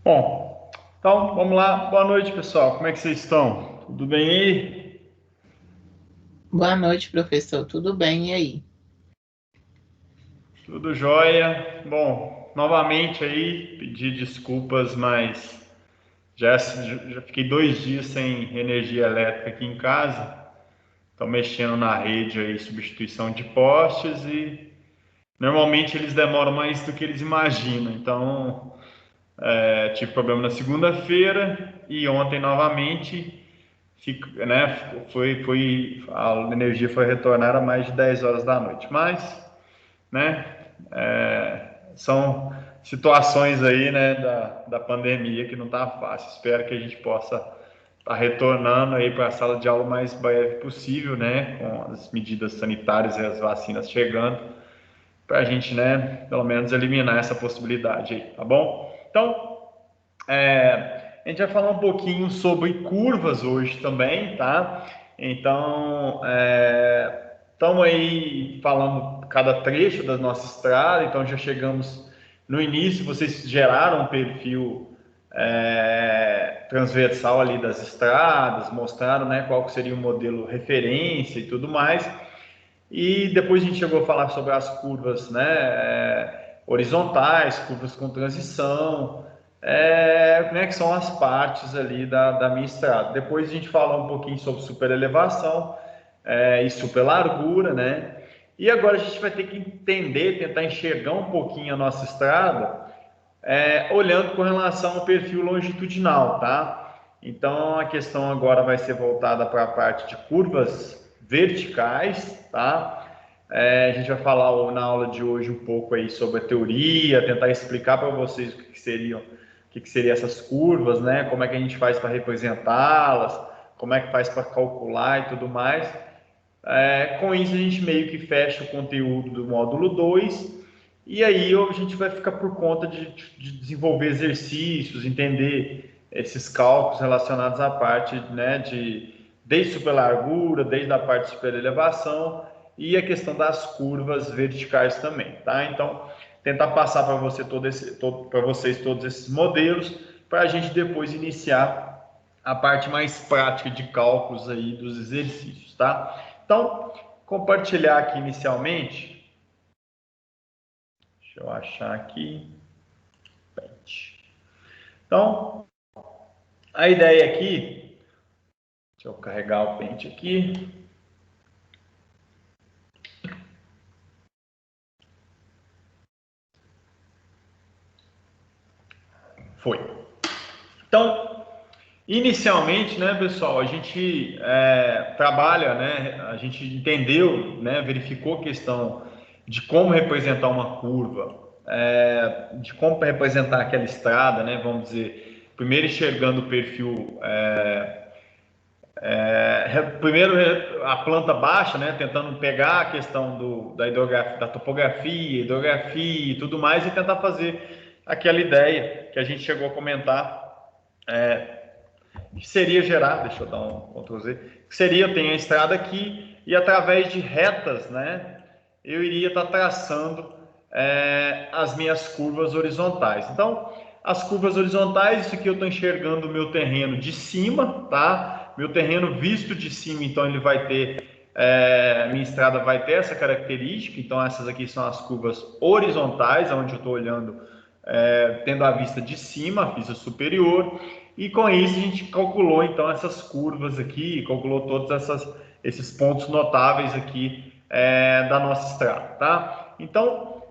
Bom, então vamos lá. Boa noite, pessoal. Como é que vocês estão? Tudo bem aí? Boa noite, professor. Tudo bem? E aí? Tudo jóia? Bom, novamente aí, pedir desculpas, mas já fiquei 2 dias sem energia elétrica aqui em casa. Estou mexendo na rede aí, substituição de postes e normalmente eles demoram mais do que eles imaginam. Então, tive problema na segunda-feira e ontem novamente. Né, a energia foi retornar a mais de 10 horas da noite. Mas, né, são situações aí, né, da pandemia que não está fácil. Espero que a gente possa estar retornando aí para a sala de aula o mais breve possível, né, com as medidas sanitárias e as vacinas chegando, para a gente, né, pelo menos eliminar essa possibilidade aí, tá bom? Então, a gente vai falar um pouquinho sobre curvas hoje também, tá? Então, estamos aí falando cada trecho da nossa estrada, então já chegamos no início, vocês geraram um perfil transversal ali das estradas, mostraram, né, qual seria o modelo referência e tudo mais, e depois a gente chegou a falar sobre as curvas, né, horizontais, curvas com transição, né, que são as partes ali da minha estrada. Depois a gente fala um pouquinho sobre superelevação e superlargura, né? E agora a gente vai ter que entender, tentar enxergar um pouquinho a nossa estrada, olhando com relação ao perfil longitudinal, tá? Então a questão agora vai ser voltada para a parte de curvas verticais, tá? A gente vai falar na aula de hoje um pouco aí sobre a teoria, tentar explicar para vocês o que seriam essas curvas, né? Como é que a gente faz para representá-las, como é que faz para calcular e tudo mais. Com isso, a gente meio que fecha o conteúdo do módulo 2 e aí a gente vai ficar por conta de desenvolver exercícios, entender esses cálculos relacionados à parte, né, desde superlargura, desde a parte de superelevação e a questão das curvas verticais também, tá? Então, tentar passar para vocês todos esses modelos para a gente depois iniciar a parte mais prática de cálculos aí dos exercícios, tá? Então, compartilhar aqui inicialmente, deixa eu achar aqui. Então, a ideia aqui, deixa eu carregar o pente aqui. Foi. Então, inicialmente, né, pessoal, a gente trabalha, né, a gente entendeu, né, verificou a questão de como representar uma curva, de como representar aquela estrada, né, vamos dizer, primeiro enxergando o perfil, primeiro a planta baixa, né, tentando pegar a questão da hidrografia, da topografia, hidrografia e tudo mais, e tentar fazer aquela ideia que a gente chegou a comentar, que seria gerar, deixa eu dar um Ctrl Z, que seria, eu tenho a estrada aqui e através de retas, né, eu iria estar traçando as minhas curvas horizontais. Então, as curvas horizontais, isso aqui eu estou enxergando o meu terreno de cima, tá? Meu terreno visto de cima, então ele vai ter, minha estrada vai ter essa característica, então essas aqui são as curvas horizontais, onde eu estou olhando, tendo a vista de cima, a vista superior, e com isso a gente calculou então essas curvas aqui, calculou esses pontos notáveis aqui da nossa estrada, tá? Então,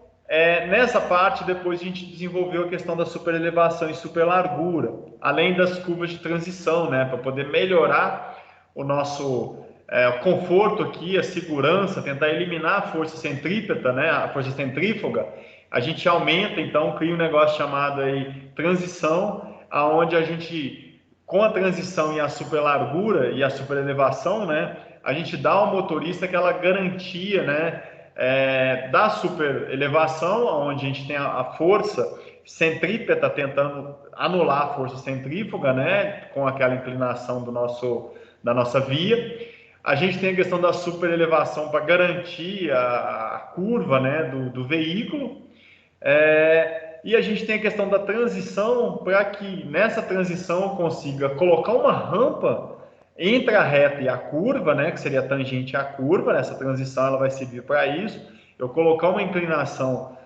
nessa parte, depois a gente desenvolveu a questão da superelevação e superlargura, além das curvas de transição, né, para poder melhorar o nosso conforto aqui, a segurança, tentar eliminar a força centrípeta, né, a força centrífuga. A gente aumenta, então, cria um negócio chamado aí transição, aonde a gente, com a transição e a superlargura e a superelevação, né, a gente dá ao motorista aquela garantia, né, da super elevação, onde a gente tem a força centrípeta tentando anular a força centrífuga, né, com aquela inclinação da nossa via. A gente tem a questão da super elevação para garantir a curva, né, do veículo. E a gente tem a questão da transição, para que nessa transição eu consiga colocar uma rampa entre a reta e a curva, né, que seria a tangente à curva. Nessa transição ela vai servir para isso. Eu colocar uma inclinação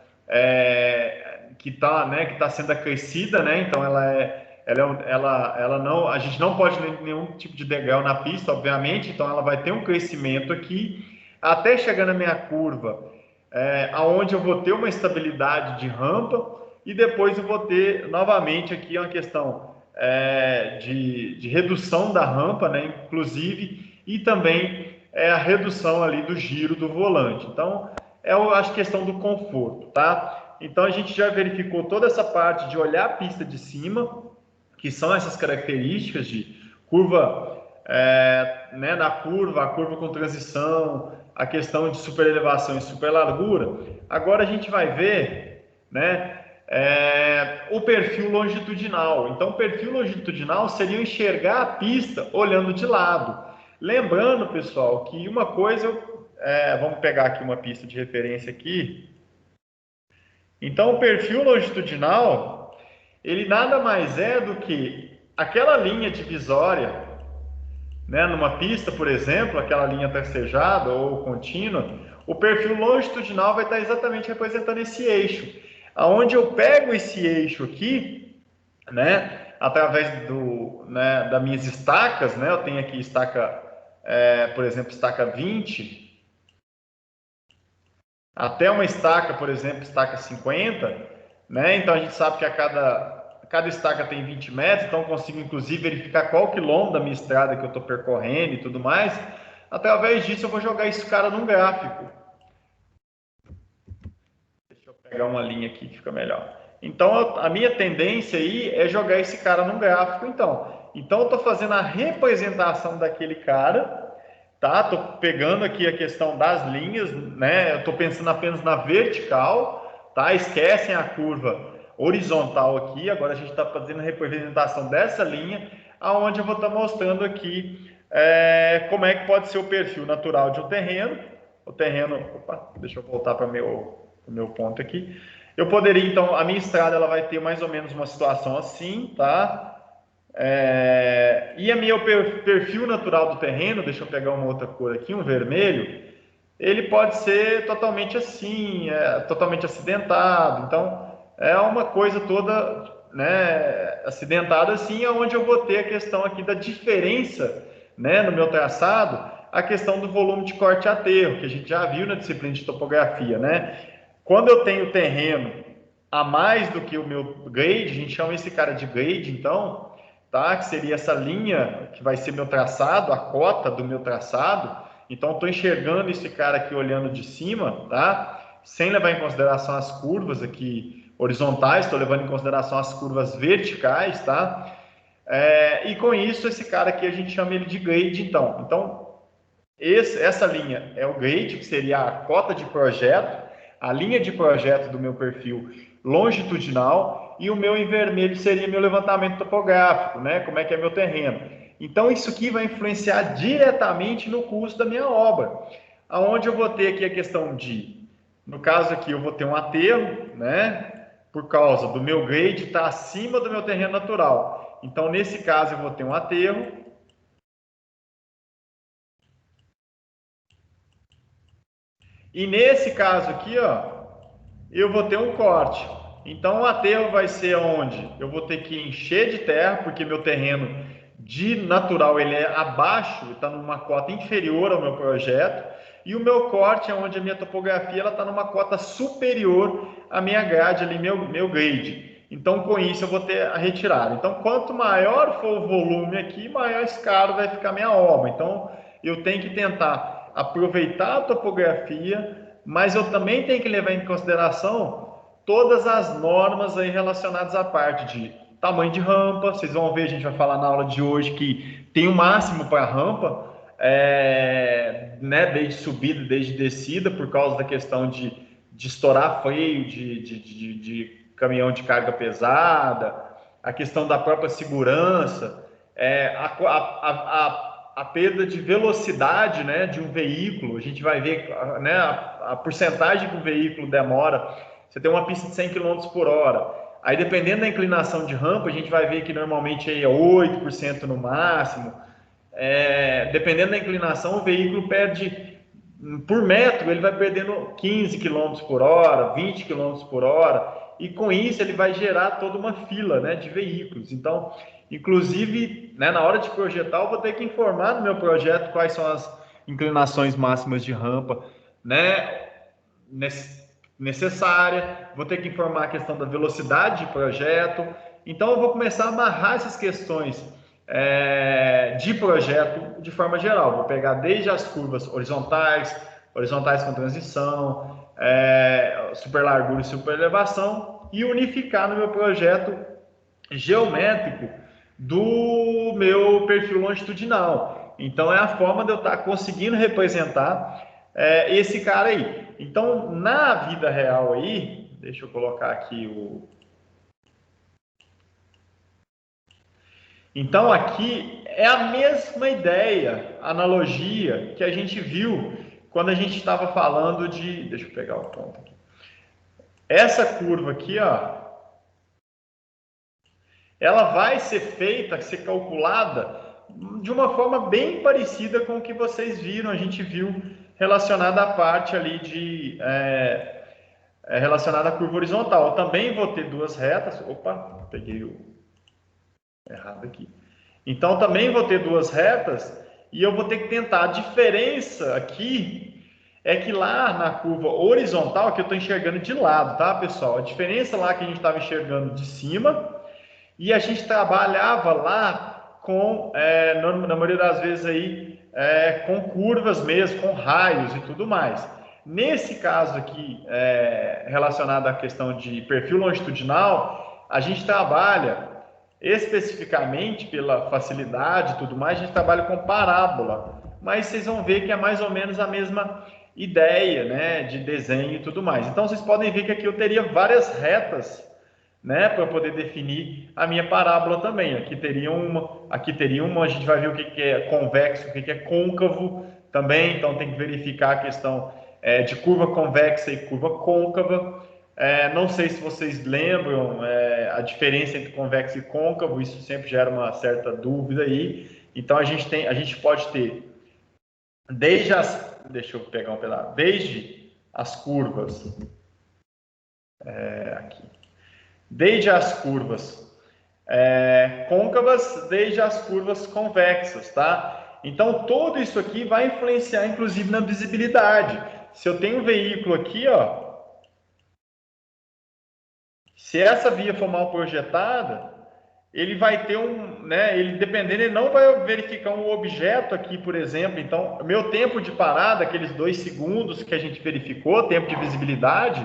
que está sendo acrescida, né, então ela não, a gente não pode ter nenhum tipo de degrau na pista, obviamente, então ela vai ter um crescimento aqui, até chegar na minha curva, aonde eu vou ter uma estabilidade de rampa, e depois eu vou ter novamente aqui uma questão de redução da rampa, né, inclusive, e também a redução ali do giro do volante. Então, eu acho questão do conforto, tá? Então, a gente já verificou toda essa parte de olhar a pista de cima, que são essas características de curva, né, na curva, a curva com transição, a questão de superelevação e superlargura. Agora a gente vai ver, né, o perfil longitudinal. Então, o perfil longitudinal seria enxergar a pista olhando de lado. Lembrando, pessoal, que uma coisa, vamos pegar aqui uma pista de referência aqui. Então, o perfil longitudinal, ele nada mais é do que aquela linha divisória, né, numa pista, por exemplo, aquela linha tracejada ou contínua. O perfil longitudinal vai estar exatamente representando esse eixo. Aonde eu pego esse eixo aqui, né, através das minhas estacas, né, eu tenho aqui estaca, por exemplo, estaca 20, até uma estaca, por exemplo, estaca 50, né? Então a gente sabe que cada estaca tem 20 metros, então eu consigo inclusive verificar qual quilômetro da minha estrada que eu estou percorrendo e tudo mais. Através disso eu vou jogar esse cara num gráfico. Deixa eu pegar uma linha aqui que fica melhor. Então a minha tendência aí é jogar esse cara num gráfico, então eu estou fazendo a representação daquele cara. Tá, tô pegando aqui a questão das linhas, né? Eu tô pensando apenas na vertical, tá? Esquecem a curva horizontal aqui. Agora a gente está fazendo a representação dessa linha, aonde eu vou estar mostrando aqui como é que pode ser o perfil natural de um terreno. O terreno, opa, deixa eu voltar para o meu ponto aqui. Eu poderia, então, a minha estrada ela vai ter mais ou menos uma situação assim, tá? E o perfil natural do terreno, deixa eu pegar uma outra cor aqui, um vermelho, ele pode ser totalmente assim, totalmente acidentado. Então, é uma coisa toda, né, acidentada assim, onde eu vou ter a questão aqui da diferença, né, no meu traçado, a questão do volume de corte e aterro, que a gente já viu na disciplina de topografia, né? Quando eu tenho terreno a mais do que o meu grade, a gente chama esse cara de grade, então, tá? Que seria essa linha que vai ser meu traçado, a cota do meu traçado. Então, estou enxergando esse cara aqui olhando de cima, tá? Sem levar em consideração as curvas aqui horizontais, estou levando em consideração as curvas verticais, tá? E com isso, esse cara aqui a gente chama ele de grade, então. Então, essa linha é o grade, que seria a cota de projeto, a linha de projeto do meu perfil longitudinal, e o meu em vermelho seria meu levantamento topográfico, né? Como é que é meu terreno. Então, isso aqui vai influenciar diretamente no custo da minha obra. Aonde eu vou ter aqui a questão no caso aqui, eu vou ter um aterro, né? Por causa do meu grade estar acima do meu terreno natural. Então, nesse caso, eu vou ter um aterro. E nesse caso aqui, ó, eu vou ter um corte. Então, o aterro vai ser onde eu vou ter que encher de terra, porque meu terreno de natural ele é abaixo, está numa cota inferior ao meu projeto, e o meu corte é onde a minha topografia está numa cota superior à minha grade, ali, meu grade. Então, com isso, eu vou ter a retirada. Então, quanto maior for o volume aqui, maior caro vai ficar a minha obra. Então, eu tenho que tentar aproveitar a topografia, mas eu também tenho que levar em consideração todas as normas aí relacionadas à parte de tamanho de rampa. Vocês vão ver, a gente vai falar na aula de hoje que tem o máximo para rampa, né, desde subida, desde descida, por causa da questão de estourar freio de caminhão de carga pesada, a questão da própria segurança, a perda de velocidade, né, de um veículo. A gente vai ver, né, a porcentagem que o veículo demora você tem uma pista de 100 km por hora. Aí, dependendo da inclinação de rampa, a gente vai ver que normalmente aí é 8% no máximo. Dependendo da inclinação, o veículo perde, por metro, ele vai perdendo 15 km por hora, 20 km por hora, e com isso ele vai gerar toda uma fila, né, de veículos. Então, inclusive, né, na hora de projetar, eu vou ter que informar no meu projeto quais são as inclinações máximas de rampa, né, necessária, vou ter que informar a questão da velocidade de projeto. Então, eu vou começar a amarrar essas questões de projeto de forma geral. Vou pegar desde as curvas horizontais com transição, super largura e super elevação, e unificar no meu projeto geométrico do meu perfil longitudinal. Então, é a forma de eu estar conseguindo representar esse cara aí. Então, na vida real aí, deixa eu colocar aqui o... Então, aqui é a mesma ideia, analogia que a gente viu quando a gente estava falando de... Deixa eu pegar o ponto aqui. Essa curva aqui, ó, ela vai ser feita, ser calculada de uma forma bem parecida com o que vocês viram, a gente viu relacionada à parte ali de... relacionada à curva horizontal. Eu também vou ter duas retas. Opa, peguei o errado aqui. Então, também vou ter duas retas e eu vou ter que tentar. A diferença aqui é que lá na curva horizontal, que eu estou enxergando de lado, tá, pessoal? A diferença lá que a gente estava enxergando de cima e a gente trabalhava lá com, na maioria das vezes aí, com curvas mesmo, com raios e tudo mais. Nesse caso aqui, relacionado à questão de perfil longitudinal, a gente trabalha especificamente pela facilidade e tudo mais, a gente trabalha com parábola, mas vocês vão ver que é mais ou menos a mesma ideia, né, de desenho e tudo mais. Então, vocês podem ver que aqui eu teria várias retas, né, para poder definir a minha parábola também. Aqui teria uma, a gente vai ver o que é convexo, o que é côncavo também, então tem que verificar a questão de curva convexa e curva côncava. Não sei se vocês lembram a diferença entre convexo e côncavo, isso sempre gera uma certa dúvida aí. Então a gente pode ter deixa eu pegar um pedaço, desde as curvas aqui, desde as curvas côncavas, desde as curvas convexas, tá? Então todo isso aqui vai influenciar, inclusive, na visibilidade. Se eu tenho um veículo aqui, ó, se essa via for mal projetada, ele vai ter ele dependendo, ele não vai verificar um objeto aqui, por exemplo. Então, meu tempo de parada, aqueles 2 segundos que a gente verificou, tempo de visibilidade,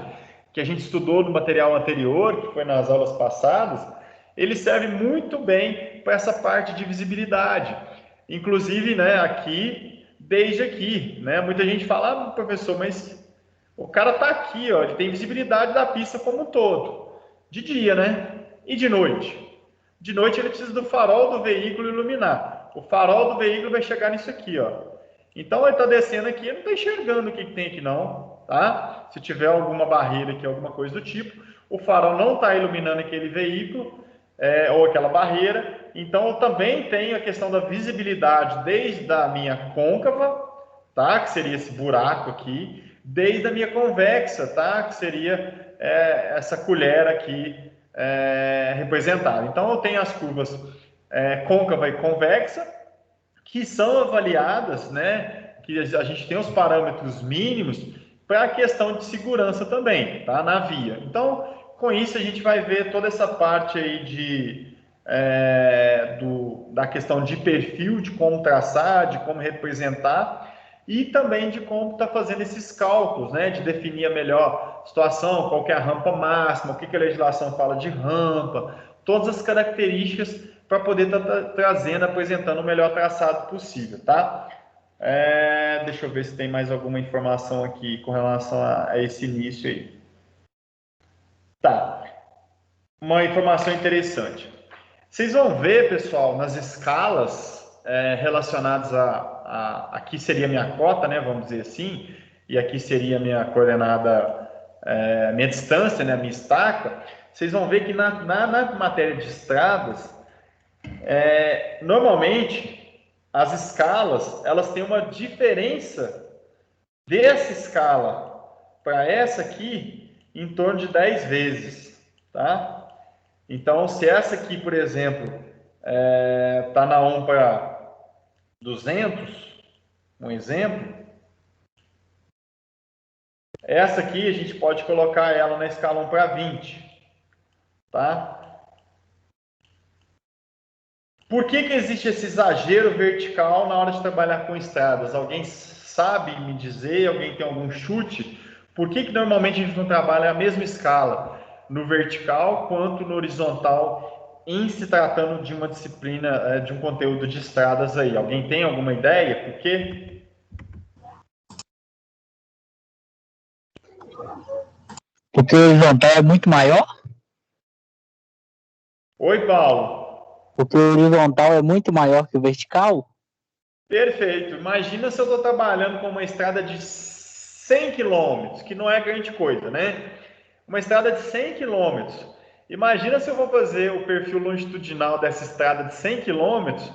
que a gente estudou no material anterior, que foi nas aulas passadas, ele serve muito bem para essa parte de visibilidade. Inclusive, né, aqui, desde aqui, né, muita gente fala, professor, mas o cara está aqui, ó, ele tem visibilidade da pista como um todo. De dia, né? E de noite? De noite ele precisa do farol do veículo iluminar. O farol do veículo vai chegar nisso aqui, ó. Então ele está descendo aqui, ele não está enxergando o que tem aqui não, tá? Se tiver alguma barreira aqui, alguma coisa do tipo, o farol não está iluminando aquele veículo ou aquela barreira. Então eu também tenho a questão da visibilidade desde a minha côncava, tá? Que seria esse buraco aqui, desde a minha convexa, tá? Que seria essa colher aqui representada. Então, eu tenho as curvas côncava e convexa, que são avaliadas, né? Que a gente tem os parâmetros mínimos para a questão de segurança também, tá? Na via. Então, com isso, a gente vai ver toda essa parte aí da questão de perfil, de como traçar, de como representar, e também de como está fazendo esses cálculos, né, de definir a melhor situação, qual que é a rampa máxima, o que a legislação fala de rampa, todas as características para poder estar trazendo, apresentando o melhor traçado possível, tá? Deixa eu ver se tem mais alguma informação aqui com relação a esse início aí. Tá, uma informação interessante. Vocês vão ver, pessoal, nas escalas relacionadas aqui seria a minha cota, né, vamos dizer assim, e aqui seria a minha coordenada a minha distância, né, a minha estaca, vocês vão ver que na matéria de estradas, normalmente as escalas elas têm uma diferença dessa escala para essa aqui em torno de 10 vezes, tá? Então, se essa aqui, por exemplo, está na 1 para 200, um exemplo, essa aqui a gente pode colocar ela na escala 1 para 20, tá? Por que existe esse exagero vertical na hora de trabalhar com estradas? Alguém sabe me dizer? Alguém tem algum chute? Por que normalmente a gente não trabalha a mesma escala no vertical quanto no horizontal, em se tratando de uma disciplina, de um conteúdo de estradas aí? Alguém tem alguma ideia? Por quê? Porque o horizontal é muito maior? Oi, Paulo. Porque o horizontal é muito maior que o vertical? Perfeito. Imagina se eu estou trabalhando com uma estrada de 100 quilômetros, que não é grande coisa, né? Uma estrada de 100 quilômetros. Imagina se eu vou fazer o perfil longitudinal dessa estrada de 100 quilômetros,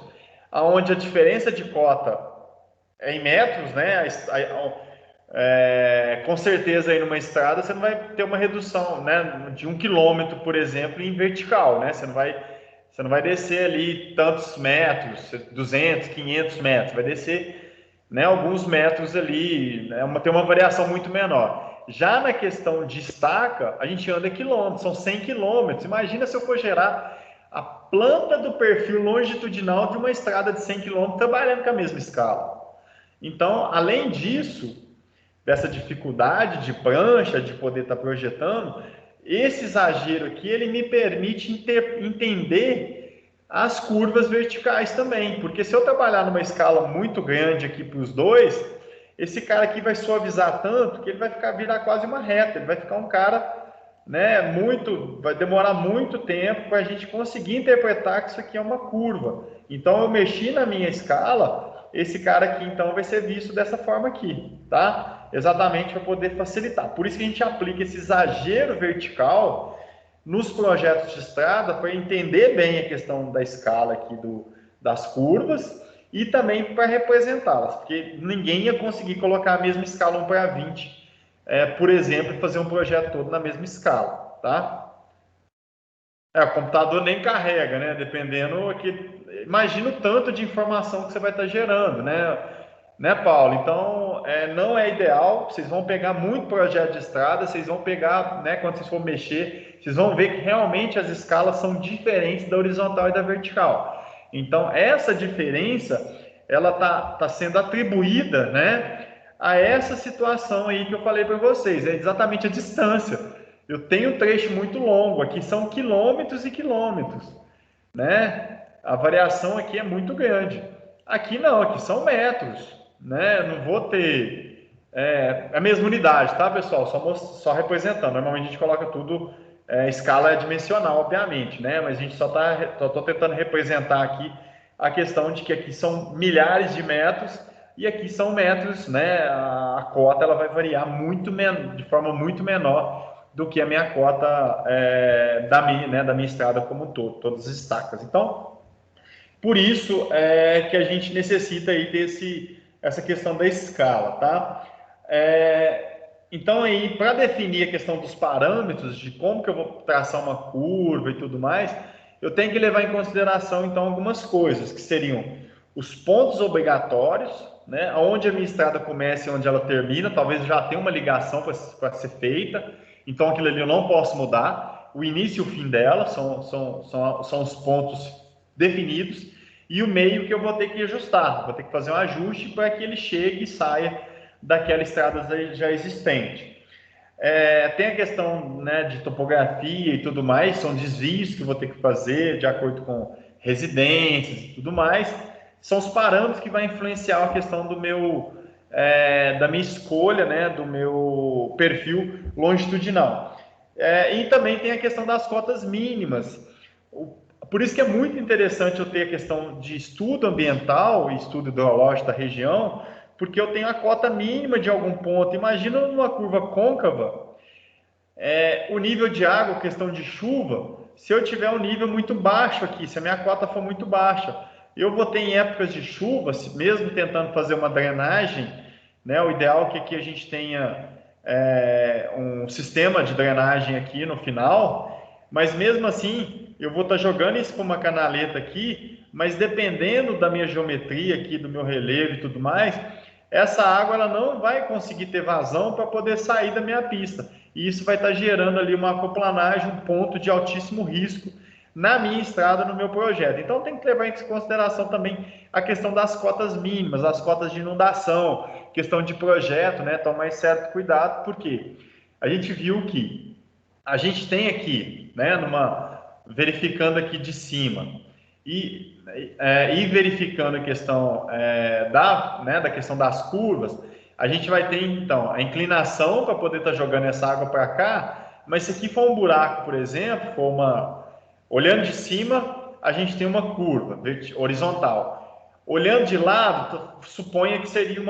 onde a diferença de cota é em metros, né? Com certeza aí numa estrada você não vai ter uma redução, né? De 1 quilômetro, por exemplo, em vertical, né? Você não vai descer ali tantos metros, 200, 500 metros, vai descer, né, alguns metros ali, né, tem uma variação muito menor. Já na questão de estaca, a gente anda quilômetros, são 100 quilômetros. Imagina se eu for gerar a planta do perfil longitudinal de uma estrada de 100 quilômetros trabalhando com a mesma escala. Então, além disso, dessa dificuldade de prancha, de poder estar projetando, esse exagero aqui, ele me permite entender as curvas verticais também, porque se eu trabalhar numa escala muito grande aqui para os dois, esse cara aqui vai suavizar tanto que ele vai virar quase uma reta, ele vai ficar um cara, né, vai demorar muito tempo para a gente conseguir interpretar que isso aqui é uma curva. Então eu mexi na minha escala, esse cara aqui então vai ser visto dessa forma aqui, tá? Exatamente para poder facilitar. Por isso que a gente aplica esse exagero vertical nos projetos de estrada para entender bem a questão da escala aqui das curvas e também para representá-las, porque ninguém ia conseguir colocar a mesma escala 1 para 20, por exemplo, e fazer um projeto todo na mesma escala, tá? O computador nem carrega, né? Dependendo aqui, imagina o tanto de informação que você vai estar gerando, né, Paulo? Então, não é ideal. Vocês vão pegar muito projeto de estrada, vocês vão pegar, né, quando vocês for mexer, vocês vão ver que realmente as escalas são diferentes da horizontal e da vertical. Então, essa diferença, ela tá sendo atribuída, né, a essa situação aí que eu falei para vocês, é exatamente a distância. Eu tenho um trecho muito longo, aqui são quilômetros e quilômetros, né? A variação aqui é muito grande. Aqui não, aqui são metros, né? Não vou ter a mesma unidade, tá, pessoal? Só representando. Normalmente a gente coloca tudo, escala dimensional, obviamente, né? Mas a gente só tô tentando representar aqui a questão de que aqui são milhares de metros e aqui são metros, né? A cota ela vai variar de forma muito menor do que a minha cota da minha estrada como um todo, todas as estacas. Então, por isso que a gente necessita aí essa questão da escala, tá? Então, aí, para definir a questão dos parâmetros, de como que eu vou traçar uma curva e tudo mais, eu tenho que levar em consideração, então, algumas coisas, que seriam os pontos obrigatórios, né? Onde a minha estrada começa e onde ela termina, talvez já tenha uma ligação para ser feita, então aquilo ali eu não posso mudar. O início e o fim dela são os pontos definidos, e o meio que eu vou ter que ajustar, vou ter que fazer um ajuste para que ele chegue e saia daquela estrada já existente. Tem a questão, né, de topografia e tudo mais, são desvios que eu vou ter que fazer de acordo com residências e tudo mais, são os parâmetros que vão influenciar a questão da minha escolha, né, do meu perfil longitudinal. E também tem a questão das cotas mínimas. Por isso que é muito interessante eu ter a questão de estudo ambiental e estudo hidrológico da região, porque eu tenho a cota mínima de algum ponto. Imagina numa curva côncava, o nível de água, questão de chuva, se eu tiver um nível muito baixo aqui, se a minha cota for muito baixa, eu vou ter em épocas de chuva, mesmo tentando fazer uma drenagem, né? O ideal é que aqui a gente tenha um sistema de drenagem aqui no final, mas mesmo assim eu vou estar jogando isso para uma canaleta aqui, mas dependendo da minha geometria aqui, do meu relevo e tudo mais, essa água ela não vai conseguir ter vazão para poder sair da minha pista. E isso vai estar gerando ali uma aquaplanagem, um ponto de altíssimo risco na minha estrada, no meu projeto. Então tem que levar em consideração também a questão das cotas mínimas, as cotas de inundação, questão de projeto, né? Tomar certo cuidado, porque a gente viu que a gente tem aqui, né, verificando aqui de cima e verificando a questão da questão das curvas, a gente vai ter então a inclinação para poder estar jogando essa água para cá, mas se aqui for um buraco, por exemplo, olhando de cima, a gente tem uma curva horizontal. Olhando de lado, suponha que seria um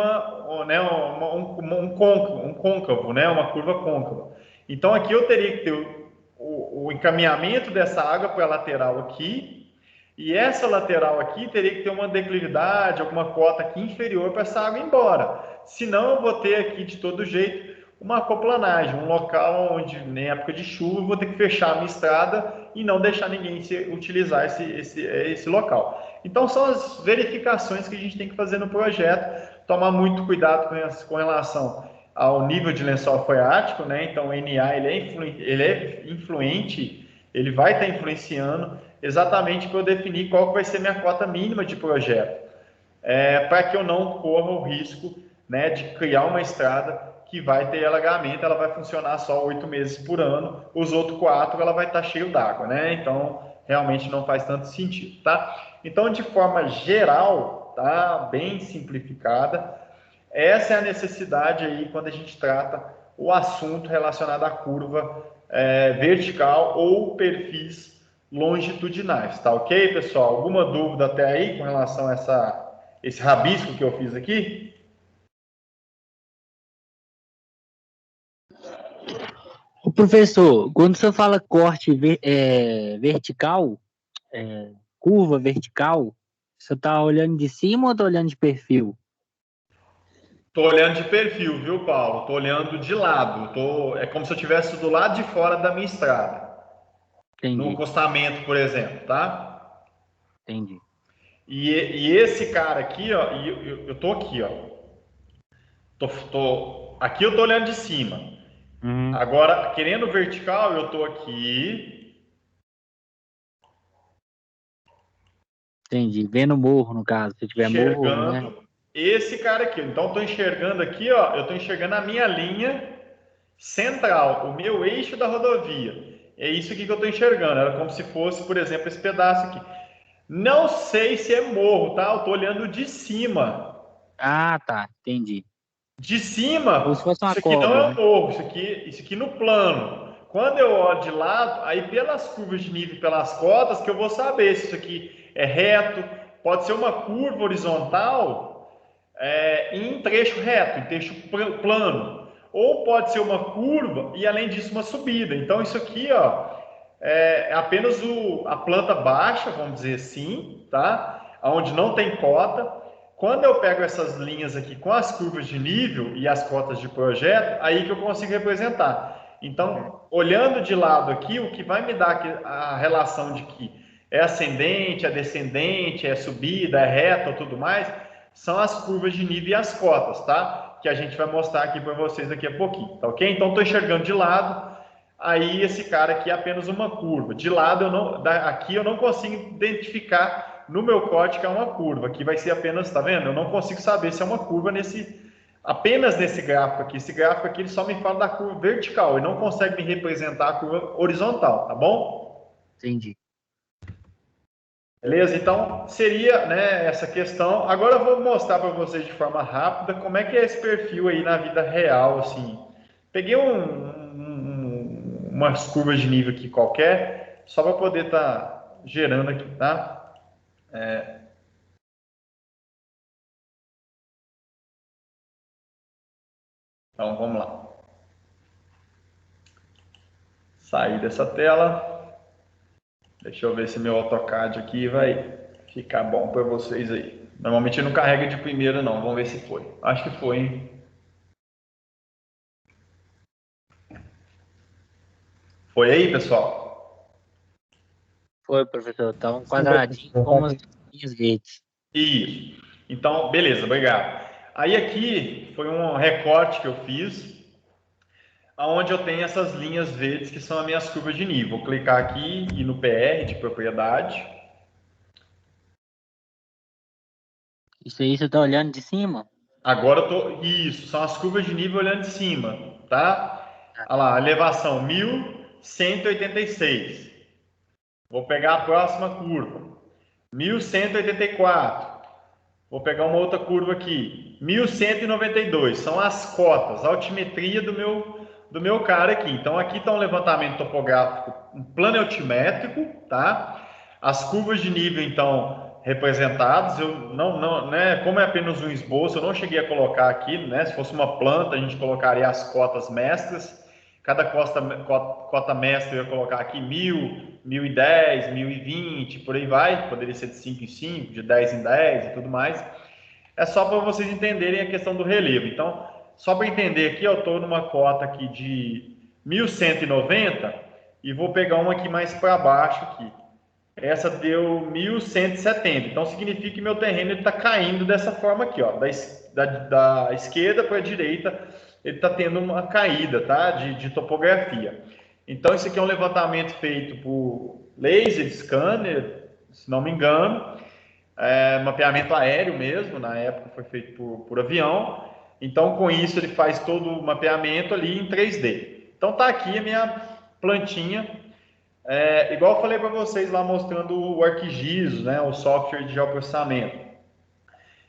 côncavo, né? Uma curva côncava. Então aqui eu teria que ter o encaminhamento dessa água para a lateral aqui, e essa lateral aqui teria que ter uma declividade, alguma cota aqui inferior para essa água ir embora. Senão eu vou ter aqui de todo jeito uma aquaplanagem, um local onde, na época de chuva, eu vou ter que fechar a minha estrada e não deixar ninguém utilizar esse local. Então, são as verificações que a gente tem que fazer no projeto, tomar muito cuidado com relação ao nível de lençol freático, né? Então, o NA ele é influente, ele vai estar influenciando exatamente para eu definir qual que vai ser minha cota mínima de projeto, para que eu não corra o risco, né, de criar uma estrada que vai ter alagamento, ela vai funcionar só 8 meses por ano, os outros 4 ela vai estar cheio d'água, né? Então, realmente não faz tanto sentido, tá? Então, de forma geral, tá? Bem simplificada, essa é a necessidade aí quando a gente trata o assunto relacionado à curva vertical ou perfis longitudinais, tá ok, pessoal? Alguma dúvida até aí com relação a esse rabisco que eu fiz aqui? O professor, quando você fala corte vertical, curva vertical, você está olhando de cima ou está olhando de perfil? Tô olhando de perfil, viu, Paulo? Tô olhando de lado. É como se eu estivesse do lado de fora da minha estrada. No Entendi, acostamento, por exemplo, tá? entendi. E esse cara aqui, ó, eu tô aqui, ó. Aqui eu tô olhando de cima. Uhum, Agora, querendo vertical, eu tô aqui entendi. Vendo morro, no caso. Se tiver morro, né? enxergando esse cara aqui. Então, tô enxergando aqui, ó. Eu tô enxergando a minha linha central, o meu eixo da rodovia. É isso aqui que eu estou enxergando. Era como se fosse, por exemplo, esse pedaço aqui. Não sei se é morro, tá? Eu estou olhando de cima. Ah, tá, entendi. De Como se cima, fosse uma isso aqui não cobra, é um né? morro, isso aqui no plano. Quando eu olho de lado, aí pelas curvas de nível, pelas cotas, que eu vou saber se isso aqui é reto, pode ser uma curva horizontal em trecho reto, em trecho plano. Ou pode ser uma curva e, além disso, uma subida. Então, isso aqui ó, é apenas a planta baixa, vamos dizer assim, tá? Onde não tem cota. Quando eu pego essas linhas aqui com as curvas de nível e as cotas de projeto, aí que eu consigo representar. Então, olhando de lado aqui, o que vai me dar aqui a relação de que é ascendente, é descendente, é subida, é reta ou tudo mais, são as curvas de nível e as cotas, tá? Que a gente vai mostrar aqui para vocês daqui a pouquinho, tá ok? Então, estou enxergando de lado, aí esse cara aqui é apenas uma curva. De lado, aqui eu não consigo identificar no meu corte que é uma curva. Aqui vai ser apenas, tá vendo? Eu não consigo saber se é uma curva apenas nesse gráfico aqui. Esse gráfico aqui ele só me fala da curva vertical e não consegue me representar a curva horizontal, tá bom? Entendi. Beleza? Então, seria, né, essa questão. Agora eu vou mostrar para vocês de forma rápida como é que é esse perfil aí na vida real, assim. Peguei umas curvas de nível aqui qualquer, só para poder estar gerando aqui, tá? Então, vamos lá. sair dessa tela. Deixa eu ver se meu AutoCAD aqui vai ficar bom para vocês aí. Normalmente não carrega de primeira não, vamos ver se foi. Acho que foi, hein? Foi aí, pessoal? Foi, professor. Tá um quadradinho com umas linhas verdes. Isso. Então, beleza, obrigado. Aí aqui foi um recorte que eu fiz, onde eu tenho essas linhas verdes que são as minhas curvas de nível. Vou clicar aqui e no PR de propriedade. Isso aí você tá olhando de cima? Agora eu tô. Isso, são as curvas de nível olhando de cima, tá? Olha lá, elevação 1186. Vou pegar a próxima curva. 1184. Vou pegar uma outra curva aqui. 1192. São as cotas, a altimetria do meu cara aqui. Então aqui está um levantamento topográfico, um plano altimétrico, tá? As curvas de nível, então, representadas. Eu não, né? Como é apenas um esboço, eu não cheguei a colocar aqui, né? Se fosse uma planta, a gente colocaria as cotas mestras. Cada cota mestra eu ia colocar aqui 1000, 1010, 1020, por aí vai. Poderia ser de 5 em 5, de 10 em 10 e tudo mais. É só para vocês entenderem a questão do relevo. Então, só para entender aqui, eu estou numa cota aqui de 1190 e vou pegar uma aqui mais para baixo aqui. Essa deu 1170. Então, significa que meu terreno está caindo dessa forma aqui, ó, da esquerda para a direita, ele está tendo uma caída, tá? De topografia. Então, isso aqui é um levantamento feito por laser scanner, se não me engano, mapeamento aéreo mesmo, na época foi feito por avião. Então, com isso, ele faz todo o mapeamento ali em 3D. Então, tá aqui a minha plantinha. Igual eu falei para vocês lá mostrando o ArcGIS, né, o software de geoprocessamento.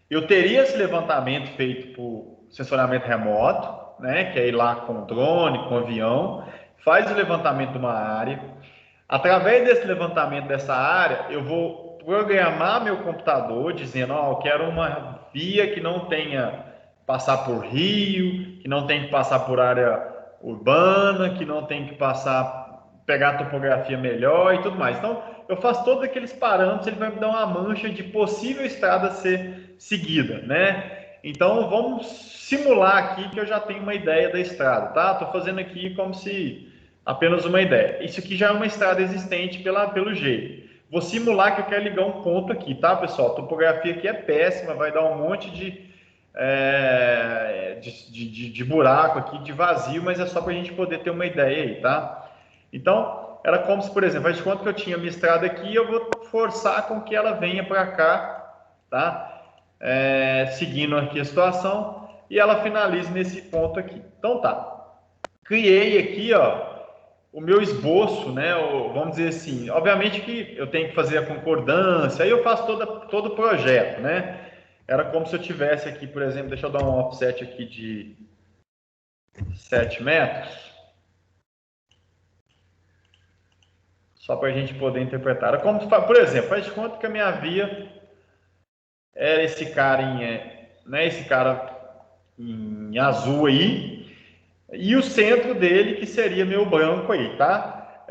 Eu teria esse levantamento feito por sensoramento remoto, né, que é ir lá com drone, com avião, faz o levantamento de uma área. Através desse levantamento dessa área, eu vou programar meu computador dizendo, ó, eu quero uma via que não tenha passar por rio, que não tem que passar por área urbana, que não tem que pegar a topografia melhor e tudo mais. Então, eu faço todos aqueles parâmetros, ele vai me dar uma mancha de possível estrada a ser seguida, né? Então, vamos simular aqui que eu já tenho uma ideia da estrada, tá? Estou fazendo aqui como se apenas uma ideia. Isso aqui já é uma estrada existente pelo G. Vou simular que eu quero ligar um ponto aqui, tá, pessoal? A topografia aqui é péssima, vai dar um monte de buraco aqui, de vazio, mas é só para a gente poder ter uma ideia aí, tá? Então, era como se, por exemplo, faz de conta que eu tinha minha estrada aqui, eu vou forçar com que ela venha para cá, tá? Seguindo aqui a situação, e ela finalize nesse ponto aqui. Então, tá. Criei aqui, ó, o meu esboço, né? Vamos dizer assim, obviamente que eu tenho que fazer a concordância, aí eu faço todo o projeto, né? Era como se eu tivesse aqui, por exemplo, deixa eu dar um offset aqui de 7 metros. Só para a gente poder interpretar. Era como, por exemplo, faz de conta que a minha via era esse cara esse cara em azul aí, e o centro dele que seria meu branco aí, tá?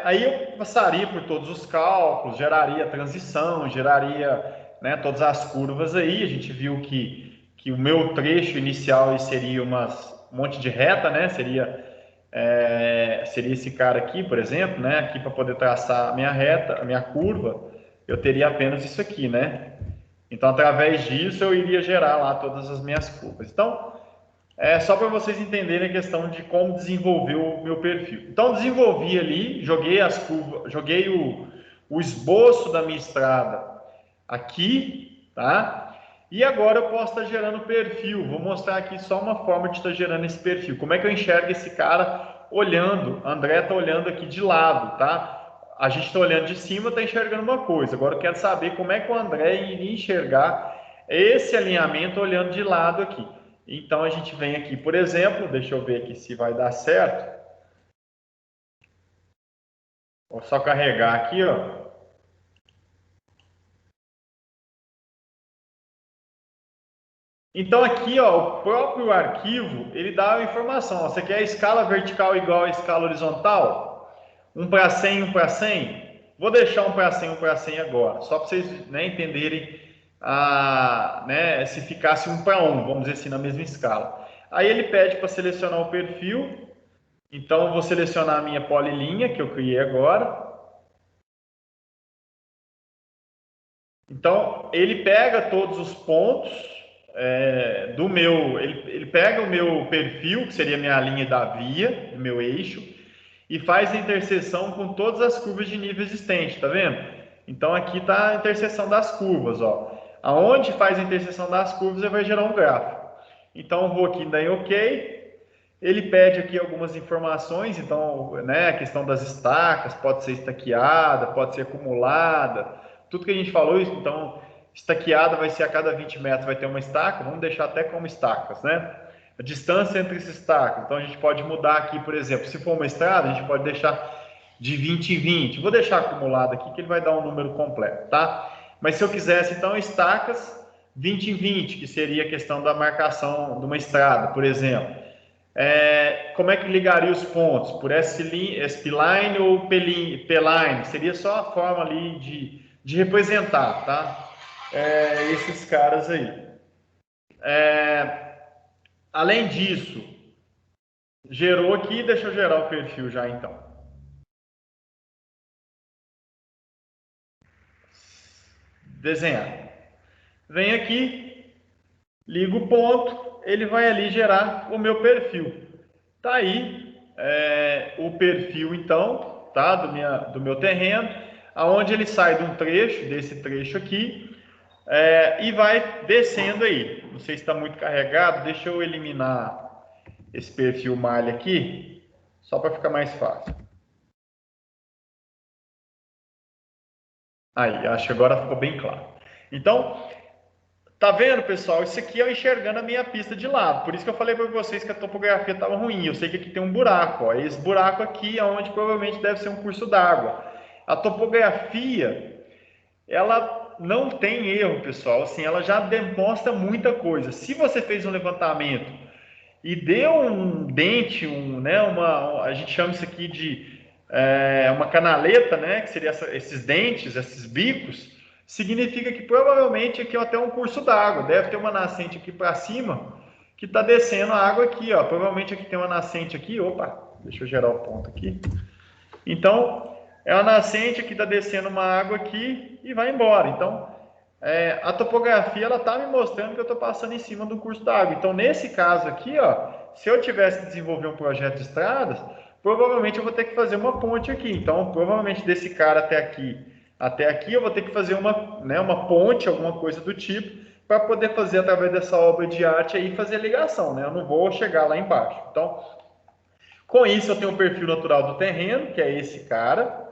Aí eu passaria por todos os cálculos, geraria transição, geraria, né, todas as curvas aí. A gente viu que o meu trecho inicial seria um monte de reta, né? Seria esse cara aqui, por exemplo, né? Aqui para poder traçar a minha reta, a minha curva, eu teria apenas isso aqui, né? Então, através disso, eu iria gerar lá todas as minhas curvas. Então, só para vocês entenderem a questão de como desenvolver o meu perfil. Então, desenvolvi ali, joguei as curvas, joguei o esboço da minha estrada aqui, tá? E agora eu posso estar gerando perfil. Vou mostrar aqui só uma forma de estar gerando esse perfil. Como é que eu enxergo esse cara olhando? André está olhando aqui de lado, tá? A gente está olhando de cima, está enxergando uma coisa. Agora eu quero saber como é que o André iria enxergar esse alinhamento olhando de lado aqui. Então a gente vem aqui, por exemplo, deixa eu ver aqui se vai dar certo. Vou só carregar aqui, ó. Então aqui, ó, o próprio arquivo, ele dá a informação. Ó, você quer a escala vertical igual a escala horizontal? um para 100, um para 100. Vou deixar um para 100, um para 100 agora, só para vocês, né, entenderem né, se ficasse um para 1, vamos dizer assim, na mesma escala. Aí ele pede para selecionar o perfil, então eu vou selecionar a minha polilinha que eu criei agora. Então ele pega todos os pontos do meu, ele pega o meu perfil, que seria a minha linha da via, o meu eixo, e faz a interseção com todas as curvas de nível existente, tá vendo? Então aqui está a interseção das curvas, ó. Aonde faz a interseção das curvas, ele vai gerar um gráfico. Então eu vou aqui dar em OK. Ele pede aqui algumas informações, então, né, a questão das estacas, pode ser estaqueada, pode ser acumulada, tudo que a gente falou, então, estaqueada vai ser a cada 20 metros vai ter uma estaca, vamos deixar até como estacas, né? A distância entre esses estacas, então a gente pode mudar aqui, por exemplo, se for uma estrada, a gente pode deixar de 20 em 20, vou deixar acumulado aqui que ele vai dar um número completo, tá? Mas se eu quisesse, então, estacas 20 em 20, que seria a questão da marcação de uma estrada, por exemplo. Como é que ligaria os pontos? Por S-line ou P-line? Seria só a forma ali de representar, tá? Esses caras aí. Além disso, gerou aqui, deixa eu gerar o perfil já então. Desenhar. Vem aqui, ligo o ponto, ele vai ali gerar o meu perfil. Tá aí o perfil então, tá, do meu terreno, aonde ele sai de um trecho, desse trecho aqui, e vai descendo aí. Não sei se está muito carregado, deixa eu eliminar esse perfil malha aqui, só para ficar mais fácil. Aí, acho que agora ficou bem claro. Então, tá vendo, pessoal? Isso aqui eu enxergando a minha pista de lado. Por isso que eu falei para vocês que a topografia estava ruim. Eu sei que aqui tem um buraco. Ó. Esse buraco aqui é onde provavelmente deve ser um curso d'água. A topografia, ela não tem erro, pessoal. Assim, ela já demonstra muita coisa. Se você fez um levantamento e deu um dente, né, a gente chama isso aqui de uma canaleta, né, que seria esses dentes, esses bicos, significa que provavelmente aqui é até um curso d'água, deve ter uma nascente aqui para cima que está descendo a água aqui, ó. Provavelmente aqui tem uma nascente aqui, opa, deixa eu gerar o ponto aqui. Então, é uma nascente que está descendo uma água aqui e vai embora. Então, a topografia ela está me mostrando que eu estou passando em cima do curso d'água. Então, nesse caso aqui, ó, se eu tivesse que desenvolver um projeto de estradas, provavelmente eu vou ter que fazer uma ponte aqui. Então, provavelmente desse cara até aqui eu vou ter que fazer uma ponte, alguma coisa do tipo, para poder fazer através dessa obra de arte aí fazer a ligação, né? Eu não vou chegar lá embaixo. Então, com isso eu tenho o perfil natural do terreno, que é esse cara,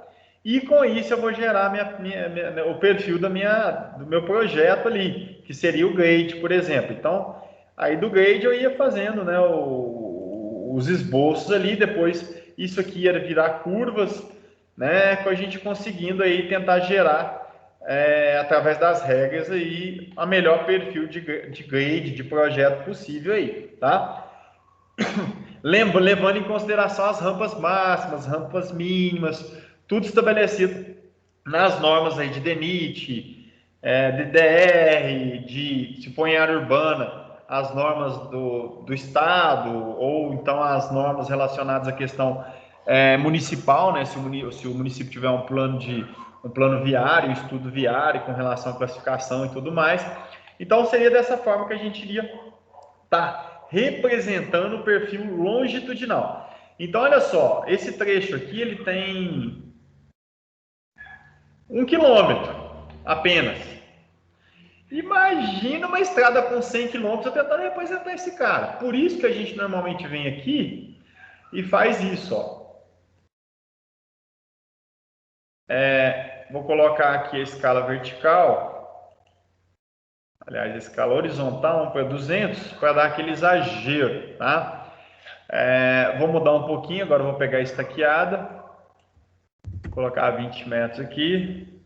e com isso eu vou gerar o perfil do meu projeto ali, que seria o grade, por exemplo. Então, aí do grade eu ia fazendo, né, os esboços ali, depois isso aqui ia virar curvas, né, com a gente conseguindo aí tentar gerar, através das regras aí, a melhor perfil de grade, de projeto possível aí, tá? Levando em consideração as rampas máximas, rampas mínimas, tudo estabelecido nas normas aí de DENIT, DDR, se for em área urbana, as normas do estado, ou então as normas relacionadas à questão municipal, né? Se o município tiver um plano viário, estudo viário com relação à classificação e tudo mais. Então seria dessa forma que a gente iria representando o perfil longitudinal. Então, olha só, esse trecho aqui ele tem 1 quilômetro apenas. Imagina uma estrada com 100 quilômetros eu tentando representar esse cara. Por isso que a gente normalmente vem aqui e faz isso, ó. Vou colocar aqui a escala vertical. Aliás, a escala horizontal para 200 para dar aquele exagero, tá? Vou mudar um pouquinho, agora vou pegar a estaqueada, vou colocar 20 metros aqui.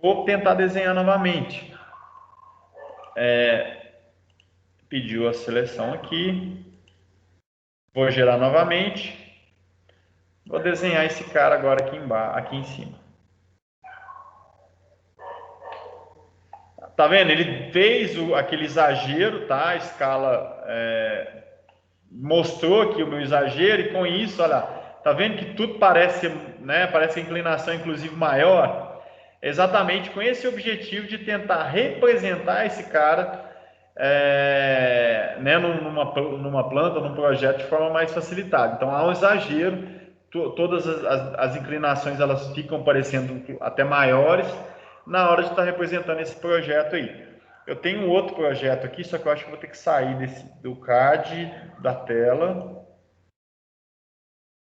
Vou tentar desenhar novamente. Pediu a seleção aqui. Vou gerar novamente. Vou desenhar esse cara agora aqui embaixo, aqui em cima. Tá vendo? Ele fez aquele exagero, tá? A escala mostrou aqui o meu exagero e com isso, olha, tá vendo que tudo parece, né? Parece a inclinação inclusive maior. Exatamente com esse objetivo de tentar representar esse cara, né? Numa planta, num projeto de forma mais facilitada. Então há um exagero, todas as inclinações elas ficam parecendo até maiores na hora de estar representando esse projeto aí. Eu tenho um outro projeto aqui, só que eu acho que vou ter que sair do CAD da tela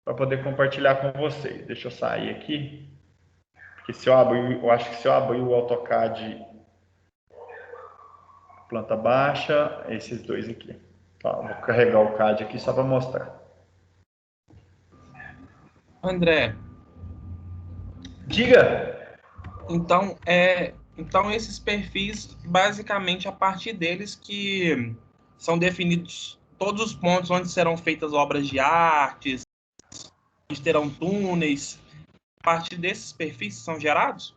para poder compartilhar com vocês. Deixa eu sair aqui, porque se eu abrir, eu acho que se eu abrir o AutoCAD planta baixa, esses dois aqui. Tá, vou carregar o CAD aqui só para mostrar. André, Diga! Então esses perfis, basicamente, a partir deles que são definidos todos os pontos onde serão feitas obras de artes, onde terão túneis, a partir desses perfis são gerados?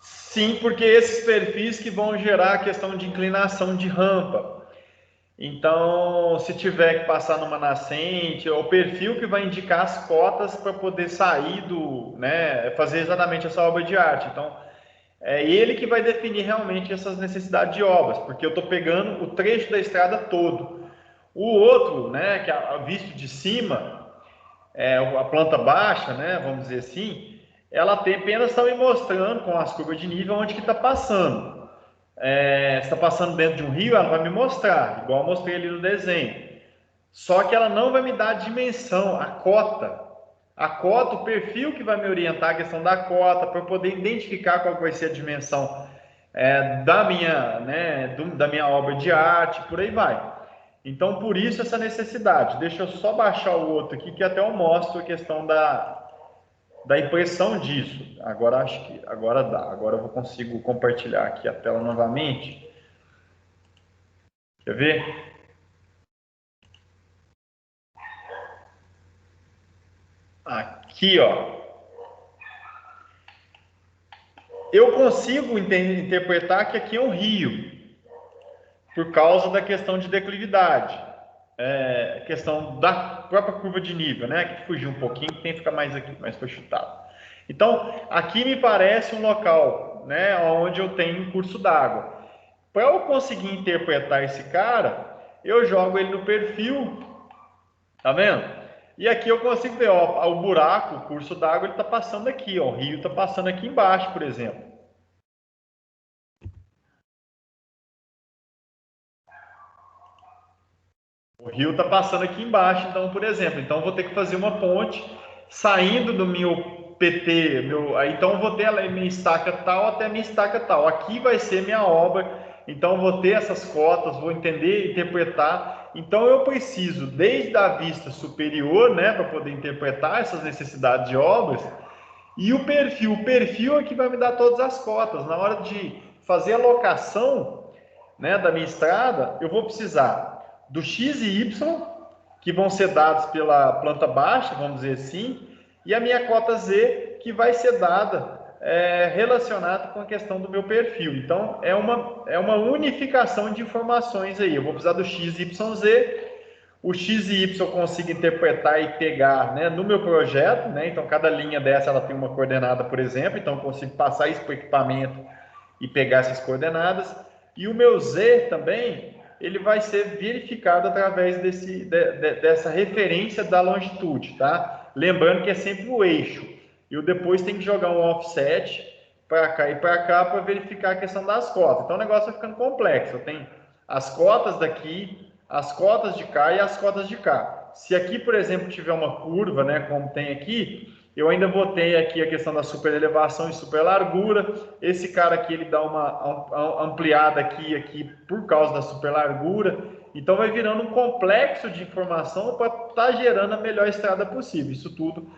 Sim, porque esses perfis que vão gerar a questão de inclinação de rampa. Então, se tiver que passar numa nascente, é o perfil que vai indicar as cotas para poder sair né, fazer exatamente essa obra de arte. Então, é ele que vai definir realmente essas necessidades de obras, porque eu estou pegando o trecho da estrada todo. O outro, né, que é visto de cima, a planta baixa, né, vamos dizer assim, ela apenas está me mostrando com as curvas de nível onde que está passando. Está passando dentro de um rio, ela vai me mostrar, igual eu mostrei ali no desenho. Só que ela não vai me dar a dimensão, a cota. A cota, o perfil que vai me orientar a questão da cota, para eu poder identificar qual vai ser a dimensão da minha obra de arte, por aí vai. Então, por isso essa necessidade. Deixa eu só baixar o outro aqui, que até eu mostro a questão da impressão disso. Agora acho que agora dá. Agora eu consigo compartilhar aqui a tela novamente. Quer ver? Aqui, ó. Eu consigo interpretar que aqui é um rio, por causa da questão de declividade, questão da própria curva de nível, né? Que fugiu um pouquinho, tem que ficar mais aqui, mas foi chutado. Então, aqui me parece um local, né, onde eu tenho um curso d'água. Para eu conseguir interpretar esse cara, eu jogo ele no perfil, tá vendo? E aqui eu consigo ver, ó, o buraco, o curso d'água, ele está passando aqui, ó, o rio está passando aqui embaixo, por exemplo. O rio está passando aqui embaixo, então, por exemplo, então eu vou ter que fazer uma ponte saindo do meu PT, então eu vou ter a minha estaca tal até a minha estaca tal. Aqui vai ser minha obra, então eu vou ter essas cotas, vou entender, interpretar. Então eu preciso, desde a vista superior, né, para poder interpretar essas necessidades de obras, e o perfil é que vai me dar todas as cotas. Na hora de fazer a locação, né, da minha estrada, eu vou precisar do X e Y, que vão ser dados pela planta baixa, vamos dizer assim, e a minha cota Z, que vai ser dada relacionada com a questão do meu perfil. Então, é uma unificação de informações aí. Eu vou precisar do X, Y, Z. O X e Y eu consigo interpretar e pegar, né, no meu projeto, né? Então, cada linha dessa ela tem uma coordenada, por exemplo. Então, eu consigo passar isso para o equipamento e pegar essas coordenadas. E o meu Z também, ele vai ser verificado através dessa referência da longitude, tá? Lembrando que é sempre o eixo. E depois tem que jogar um offset para cá e para cá para verificar a questão das cotas. Então o negócio vai ficando complexo. Eu tenho as cotas daqui, as cotas de cá e as cotas de cá. Se aqui, por exemplo, tiver uma curva, né, como tem aqui, eu ainda vou ter aqui a questão da superelevação e superlargura. Esse cara aqui, ele dá uma ampliada aqui por causa da superlargura. Então, vai virando um complexo de informação para estar gerando a melhor estrada possível. Isso tudo,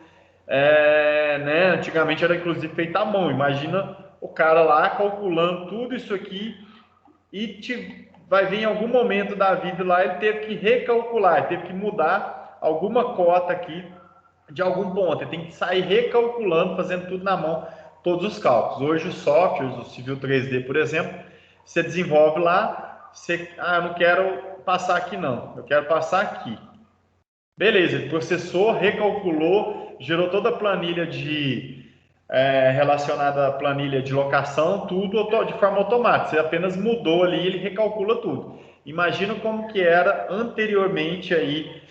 né, antigamente era inclusive feito à mão. Imagina o cara lá calculando tudo isso aqui e vai vir em algum momento da vida lá, ele teve que recalcular, ele teve que mudar alguma cota aqui de algum ponto, ele tem que sair recalculando, fazendo tudo na mão, todos os cálculos. Hoje os softwares, o Civil 3D, por exemplo, você desenvolve lá, eu não quero passar aqui não, eu quero passar aqui. Beleza, ele processou, recalculou, gerou toda a planilha relacionada à planilha de locação, tudo de forma automática. Você apenas mudou ali, ele recalcula tudo. Imagina como que era anteriormente aí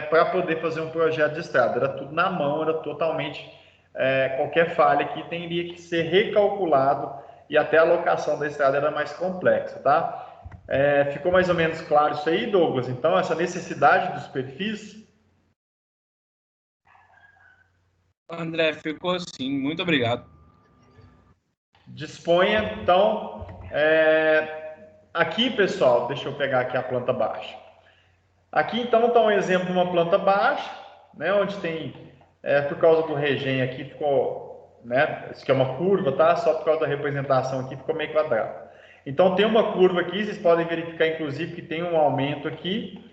para poder fazer um projeto de estrada. Era tudo na mão, era totalmente qualquer falha aqui teria que ser recalculado e até a locação da estrada era mais complexa, tá? Ficou mais ou menos claro isso aí, Douglas? Então, essa necessidade dos perfis? André, ficou sim. Muito obrigado. Disponha, então, aqui, pessoal, deixa eu pegar aqui a planta baixa. Aqui, então, está um exemplo de uma planta baixa, né, onde tem, por causa do regen aqui, ficou, né, isso aqui é uma curva, tá? Só por causa da representação aqui, ficou meio quadrado. Então, tem uma curva aqui, vocês podem verificar, inclusive, que tem um aumento aqui.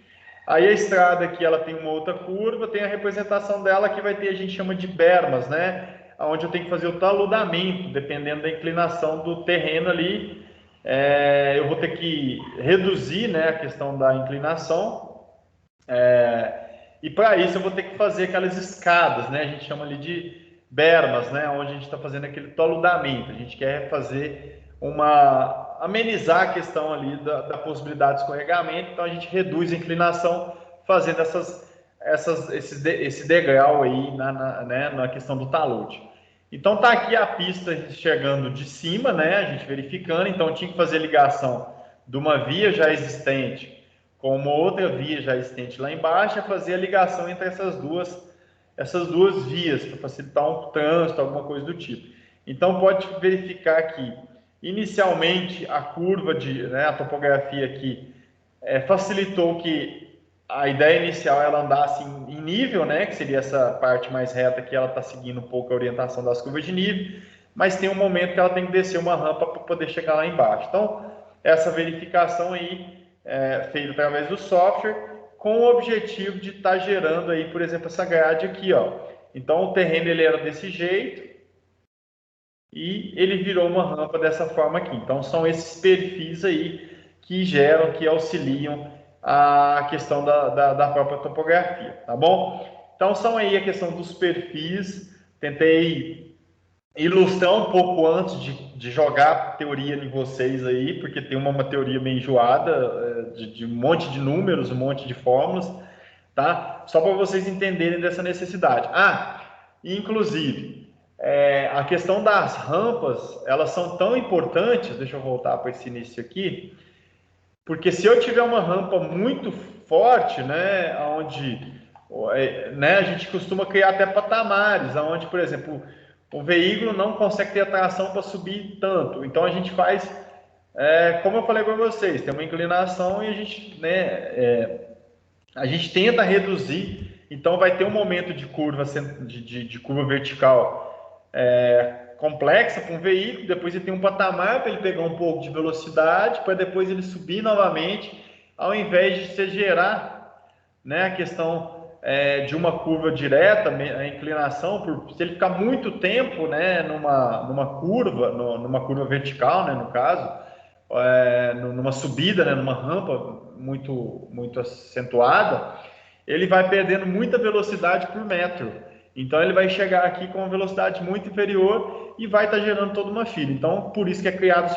Aí, a estrada aqui, ela tem uma outra curva, tem a representação dela, que vai ter, a gente chama de bermas, né? Onde eu tenho que fazer o taludamento, dependendo da inclinação do terreno ali. Eu vou ter que reduzir, né, a questão da inclinação. E para isso eu vou ter que fazer aquelas escadas, né? A gente chama ali de bermas, né? Onde a gente está fazendo aquele taludamento. A gente quer fazer amenizar a questão ali da possibilidade de escorregamento, então a gente reduz a inclinação fazendo esse degrau aí na questão do talude. Então tá aqui a pista chegando de cima, né, a gente verificando, então tinha que fazer ligação de uma via já existente com uma outra via já existente lá embaixo, e fazer a ligação entre essas duas vias, para facilitar um trânsito, alguma coisa do tipo. Então pode verificar aqui, inicialmente a curva a topografia aqui facilitou que a ideia inicial ela andasse em nível, né, que seria essa parte mais reta que ela está seguindo um pouco a orientação das curvas de nível, mas tem um momento que ela tem que descer uma rampa para poder chegar lá embaixo. Então, essa verificação aí feita através do software, com o objetivo de estar gerando aí, por exemplo, essa grade aqui, ó. Então, o terreno ele era desse jeito, e ele virou uma rampa dessa forma aqui. Então, são esses perfis aí que geram, que auxiliam a questão da própria topografia, tá bom? Então, são aí a questão dos perfis. Tentei ilustrar um pouco antes de jogar a teoria em vocês aí, porque tem uma teoria meio enjoada, de um monte de números, um monte de fórmulas, tá? Só para vocês entenderem dessa necessidade. Inclusive, a questão das rampas, elas são tão importantes, deixa eu voltar para esse início aqui, porque se eu tiver uma rampa muito forte, né, onde a gente costuma criar até patamares, onde, por exemplo, o veículo não consegue ter a tração para subir tanto, então a gente faz, como eu falei para vocês, tem uma inclinação e a gente tenta reduzir, então vai ter um momento de curva, de curva vertical complexa para um veículo, depois ele tem um patamar para ele pegar um pouco de velocidade, para depois ele subir novamente, ao invés de você gerar, né, a questão de uma curva direta, a inclinação, se ele ficar muito tempo, né, numa curva vertical, né, no caso, numa subida, né, numa rampa muito, muito acentuada, ele vai perdendo muita velocidade por metro. Então ele vai chegar aqui com uma velocidade muito inferior e vai estar gerando toda uma fila. Então, por isso que é criado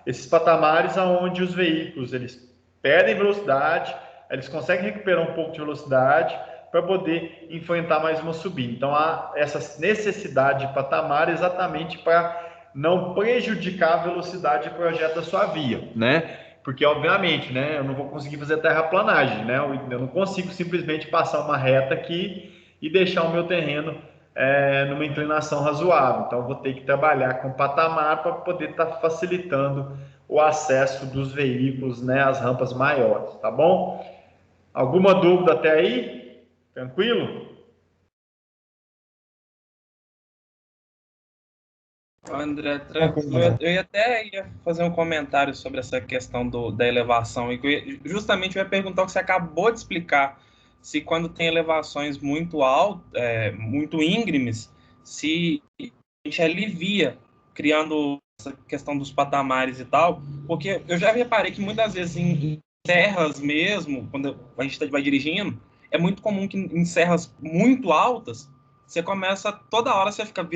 esses patamares onde os veículos eles perdem velocidade, eles conseguem recuperar um pouco de velocidade para poder enfrentar mais uma subida. Então há essa necessidade de patamar exatamente para não prejudicar a velocidade de projeto da sua via, né? Porque, obviamente, né, eu não vou conseguir fazer terraplanagem, né? Eu não consigo simplesmente passar uma reta aqui e deixar o meu terreno numa inclinação razoável. Então, eu vou ter que trabalhar com patamar para poder estar facilitando o acesso dos veículos, né, às rampas maiores, tá bom? Alguma dúvida até aí? Tranquilo? André, tranquilo. Eu ia fazer um comentário sobre essa questão da elevação, e justamente eu ia perguntar o que você acabou de explicar se quando tem elevações muito altas, muito íngremes, se a gente alivia, criando essa questão dos patamares e tal, porque eu já reparei que muitas vezes em serras mesmo, quando a gente vai dirigindo, é muito comum que em serras muito altas, você começa, toda hora você fica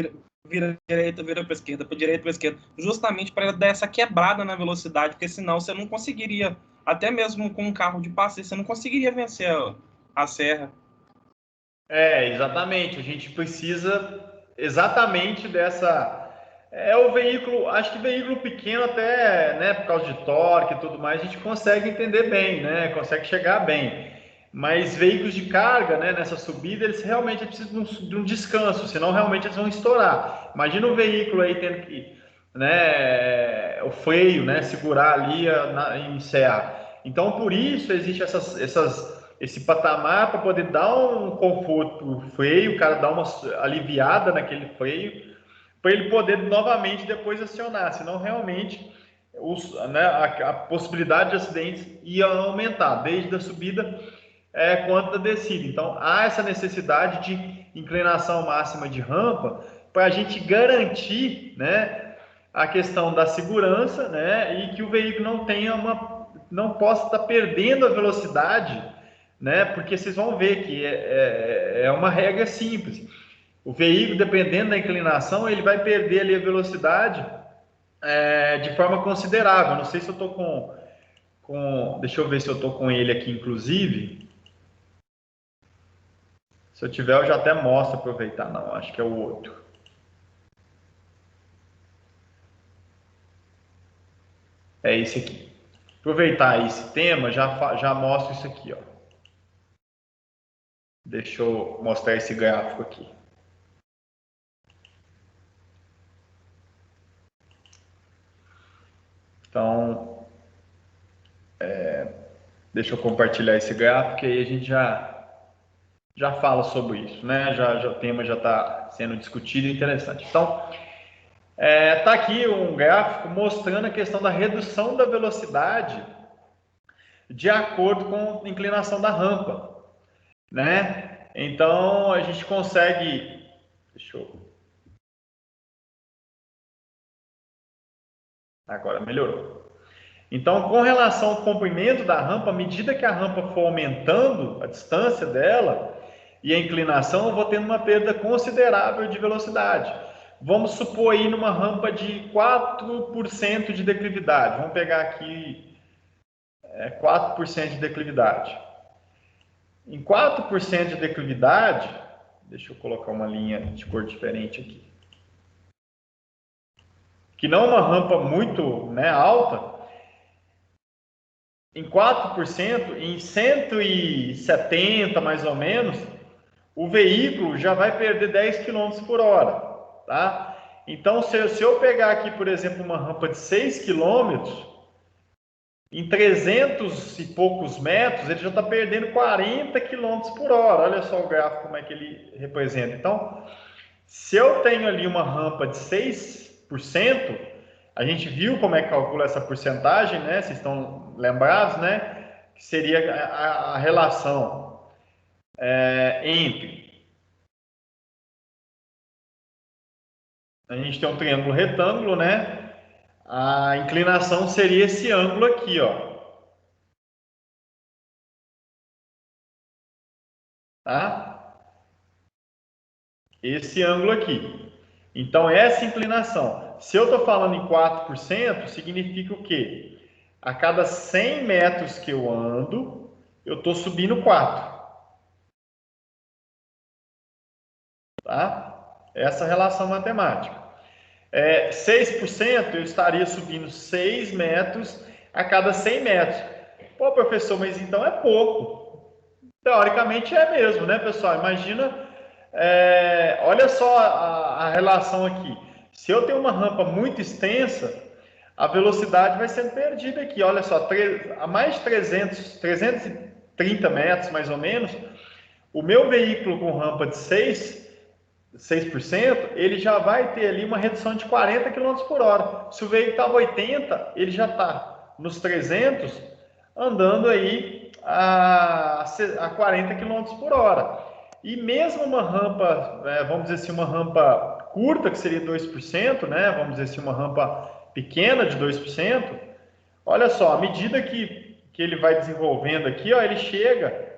vira direita, vira para esquerda, para direita, para esquerda, justamente para dar essa quebrada na velocidade, porque senão você não conseguiria, até mesmo com um carro de passeio, você não conseguiria vencer a serra. Exatamente. A gente precisa exatamente dessa. É o veículo, acho que veículo pequeno até, né, por causa de torque e tudo mais, a gente consegue entender bem, né, consegue chegar bem. Mas veículos de carga, né, nessa subida, eles realmente precisam de um descanso, senão realmente eles vão estourar. Imagina um veículo aí tendo que, né, o freio, né, segurar ali em serra. Então, por isso existe esse patamar para poder dar um conforto para o freio, o cara dar uma aliviada naquele freio, para ele poder novamente depois acionar, senão realmente a possibilidade de acidentes ia aumentar, desde a subida quanto da descida. Então, há essa necessidade de inclinação máxima de rampa para a gente garantir, né, a questão da segurança, né, e que o veículo não possa estar perdendo a velocidade, né, porque vocês vão ver que é uma regra simples. O veículo, dependendo da inclinação, ele vai perder ali a velocidade de forma considerável. Não sei se eu estou deixa eu ver se eu estou com ele aqui, inclusive. Se eu tiver, eu já até mostro, aproveitar. Não, acho que é o outro. É esse aqui. Aproveitar esse tema, já mostro isso aqui, ó. Deixa eu mostrar esse gráfico aqui. Então, deixa eu compartilhar esse gráfico e aí a gente já fala sobre isso, né? O tema já está sendo discutido e interessante. Então, tá aqui um gráfico mostrando a questão da redução da velocidade de acordo com a inclinação da rampa, né? Então, a gente consegue... Deixa eu... Agora melhorou. Então, com relação ao comprimento da rampa, à medida que a rampa for aumentando a distância dela e a inclinação, eu vou tendo uma perda considerável de velocidade. Vamos supor aí numa rampa de 4% de declividade. Vamos pegar aqui 4% de declividade. Em 4% de declividade, deixa eu colocar uma linha de cor diferente aqui. Que não é uma rampa muito, né, alta. Em 4%, em 170 mais ou menos, o veículo já vai perder 10 km por hora, tá? Então, se eu pegar aqui, por exemplo, uma rampa de 6 km, em 300 e poucos metros, ele já está perdendo 40 km por hora. Olha só o gráfico, como é que ele representa. Então, se eu tenho ali uma rampa de 6%, a gente viu como é que calcula essa porcentagem, né? Vocês estão lembrados, né? Que seria a relação entre... A gente tem um triângulo retângulo, né? A inclinação seria esse ângulo aqui, ó. Tá? Esse ângulo aqui. Então, essa inclinação. Se eu estou falando em 4%, significa o quê? A cada 100 metros que eu ando, eu estou subindo 4. Tá? Essa relação matemática. 6%, eu estaria subindo 6 metros a cada 100 metros. Pô, professor, mas então é pouco. Teoricamente é mesmo, né, pessoal? Imagina, olha só a relação aqui. Se eu tenho uma rampa muito extensa, a velocidade vai sendo perdida aqui. Olha só, a mais de 330 metros, mais ou menos, o meu veículo com rampa de 6%, ele já vai ter ali uma redução de 40 km por hora. Se o veículo estava 80, ele já está nos 300, andando aí a 40 km por hora. E mesmo uma rampa, vamos dizer assim, uma rampa curta, que seria 2%, né? Vamos dizer assim, uma rampa pequena de 2%, olha só, à medida que ele vai desenvolvendo aqui, ó, ele chega,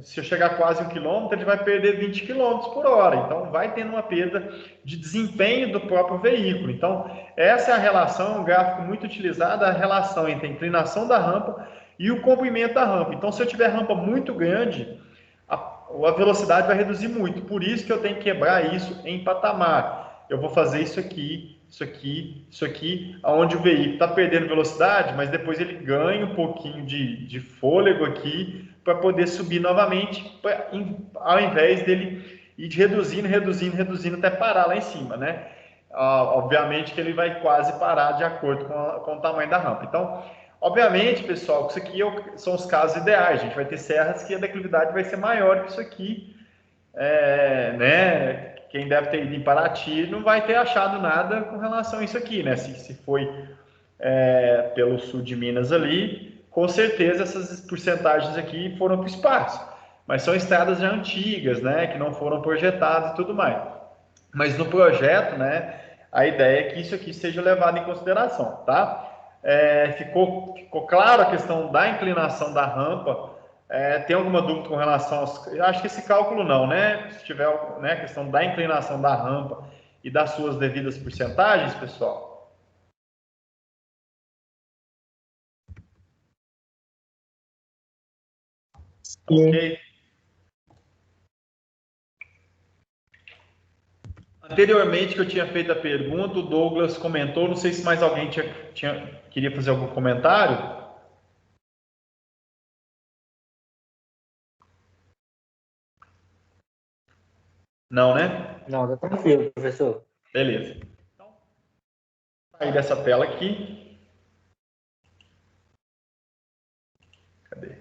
se eu chegar quase 1 quilômetro, ele vai perder 20 km por hora. Então, vai tendo uma perda de desempenho do próprio veículo. Então, essa é a relação, um gráfico muito utilizado, a relação entre a inclinação da rampa e o comprimento da rampa. Então, se eu tiver rampa muito grande, a velocidade vai reduzir muito. Por isso que eu tenho que quebrar isso em patamar. Eu vou fazer isso aqui, isso aqui, isso aqui, onde o veículo está perdendo velocidade, mas depois ele ganha um pouquinho de fôlego aqui para poder subir novamente, ao invés dele ir reduzindo, reduzindo, reduzindo até parar lá em cima, né? Obviamente que ele vai quase parar de acordo com o tamanho da rampa. Então, obviamente, pessoal, isso aqui são os casos ideais. A gente vai ter serras que a declividade vai ser maior que isso aqui, né? Quem deve ter ido em Paraty não vai ter achado nada com relação a isso aqui, né? Se foi pelo sul de Minas ali, com certeza essas porcentagens aqui foram para o espaço. Mas são estradas já antigas, né? Que não foram projetadas e tudo mais. Mas no projeto, né? A ideia é que isso aqui seja levado em consideração, tá? Ficou claro a questão da inclinação da rampa. Tem alguma dúvida com relação aos... Acho que esse cálculo não, né? Se tiver, né, a questão da inclinação da rampa e das suas devidas porcentagens, pessoal. Ok? Anteriormente que eu tinha feito a pergunta, o Douglas comentou, não sei se mais alguém queria fazer algum comentário. Não, né? Não, tá tranquilo, professor. Beleza. Então, sair dessa tela aqui. Cadê?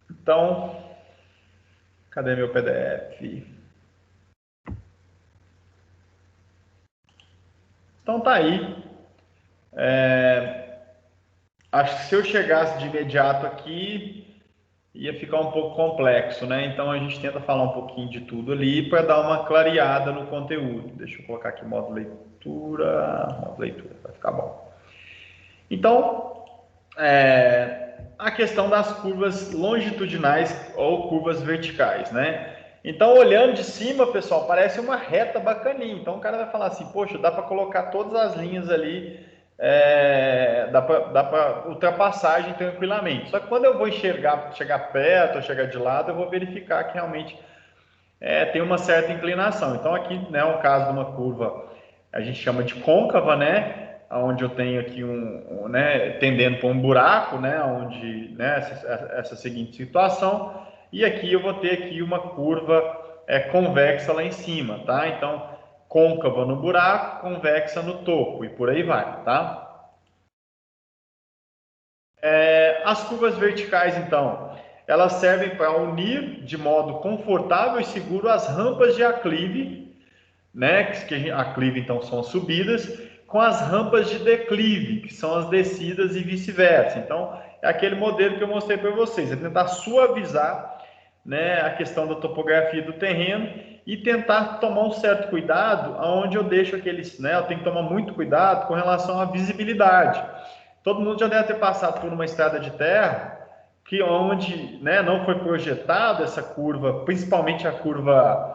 Então, cadê meu PDF? Então tá aí. Acho que se eu chegasse de imediato aqui, ia ficar um pouco complexo, né? Então a gente tenta falar um pouquinho de tudo ali para dar uma clareada no conteúdo. Deixa eu colocar aqui modo leitura, vai ficar bom. Então, a questão das curvas longitudinais ou curvas verticais, né? Então, olhando de cima, pessoal, parece uma reta bacaninha. Então, o cara vai falar assim, poxa, dá para colocar todas as linhas ali, dá para ultrapassagem tranquilamente. Só que quando eu vou chegar perto ou chegar de lado, eu vou verificar que realmente tem uma certa inclinação. Então, aqui, né, um caso de uma curva, a gente chama de côncava, né? Onde eu tenho aqui né, tendendo para um buraco, né? Onde, né, essa seguinte situação. E aqui eu vou ter aqui uma curva convexa lá em cima, tá? Então, côncava no buraco, convexa no topo, e por aí vai, tá? As curvas verticais, então, elas servem para unir de modo confortável e seguro as rampas de aclive, né? Que aclive, então, são as subidas, com as rampas de declive, que são as descidas e vice-versa. Então, é aquele modelo que eu mostrei para vocês, é tentar suavizar, né, a questão da topografia do terreno e tentar tomar um certo cuidado aonde eu deixo aqueles, né, eu tenho que tomar muito cuidado com relação à visibilidade. Todo mundo já deve ter passado por uma estrada de terra que onde, né, não foi projetado essa curva, principalmente a curva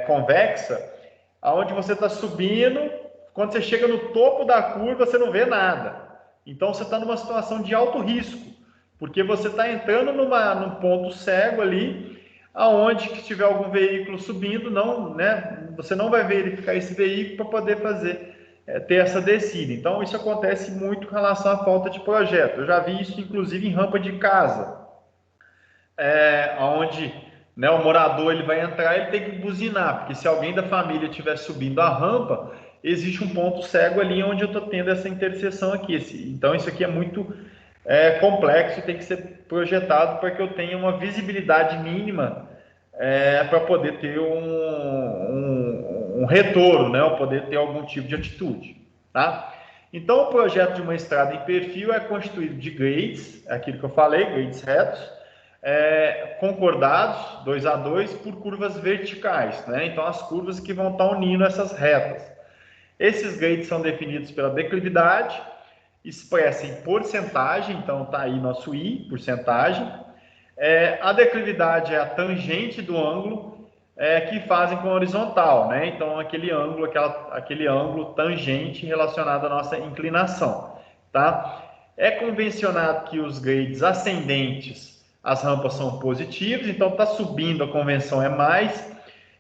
convexa, aonde você está subindo, quando você chega no topo da curva você não vê nada. Então você está numa situação de alto risco, porque você está entrando num ponto cego ali, aonde que tiver algum veículo subindo, não, né, você não vai verificar esse veículo para poder ter essa descida. Então isso acontece muito com relação à falta de projeto. Eu já vi isso inclusive em rampa de casa, onde, né, o morador ele vai entrar, ele tem que buzinar, porque se alguém da família estiver subindo a rampa, existe um ponto cego ali onde eu estou tendo essa interseção aqui. Então isso aqui é muito complexo, tem que ser projetado para que eu tenha uma visibilidade mínima para poder ter um retorno, né, ou poder ter algum tipo de atitude, tá? Então, o projeto de uma estrada em perfil é constituído de grades, aquilo que eu falei, grades retos, concordados, 2 a 2, por curvas verticais, né? Então, as curvas que vão estar unindo essas retas. Esses grades são definidos pela declividade, expressa em porcentagem, então está aí nosso I, porcentagem. A declividade é a tangente do ângulo que fazem com a horizontal, né? Então, aquele ângulo tangente relacionado à nossa inclinação, tá? É convencionado que os grades ascendentes, as rampas são positivas, então está subindo, a convenção é mais,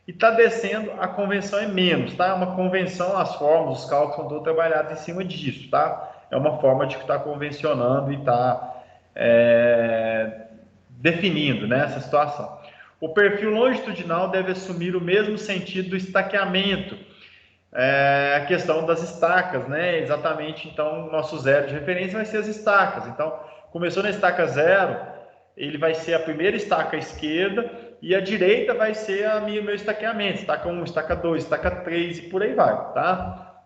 e está descendo, a convenção é menos, tá? É uma convenção, as fórmulas, os cálculos são todos trabalhados em cima disso, tá? É uma forma de estar convencionando e estar definindo, né, essa situação. O perfil longitudinal deve assumir o mesmo sentido do estaqueamento, a questão das estacas, né? Exatamente, então, nosso zero de referência vai ser as estacas. Então, começou na estaca 0, ele vai ser a primeira estaca à esquerda, e a direita vai ser meu estaqueamento, estaca 1, estaca 2, estaca 3 e por aí vai, tá?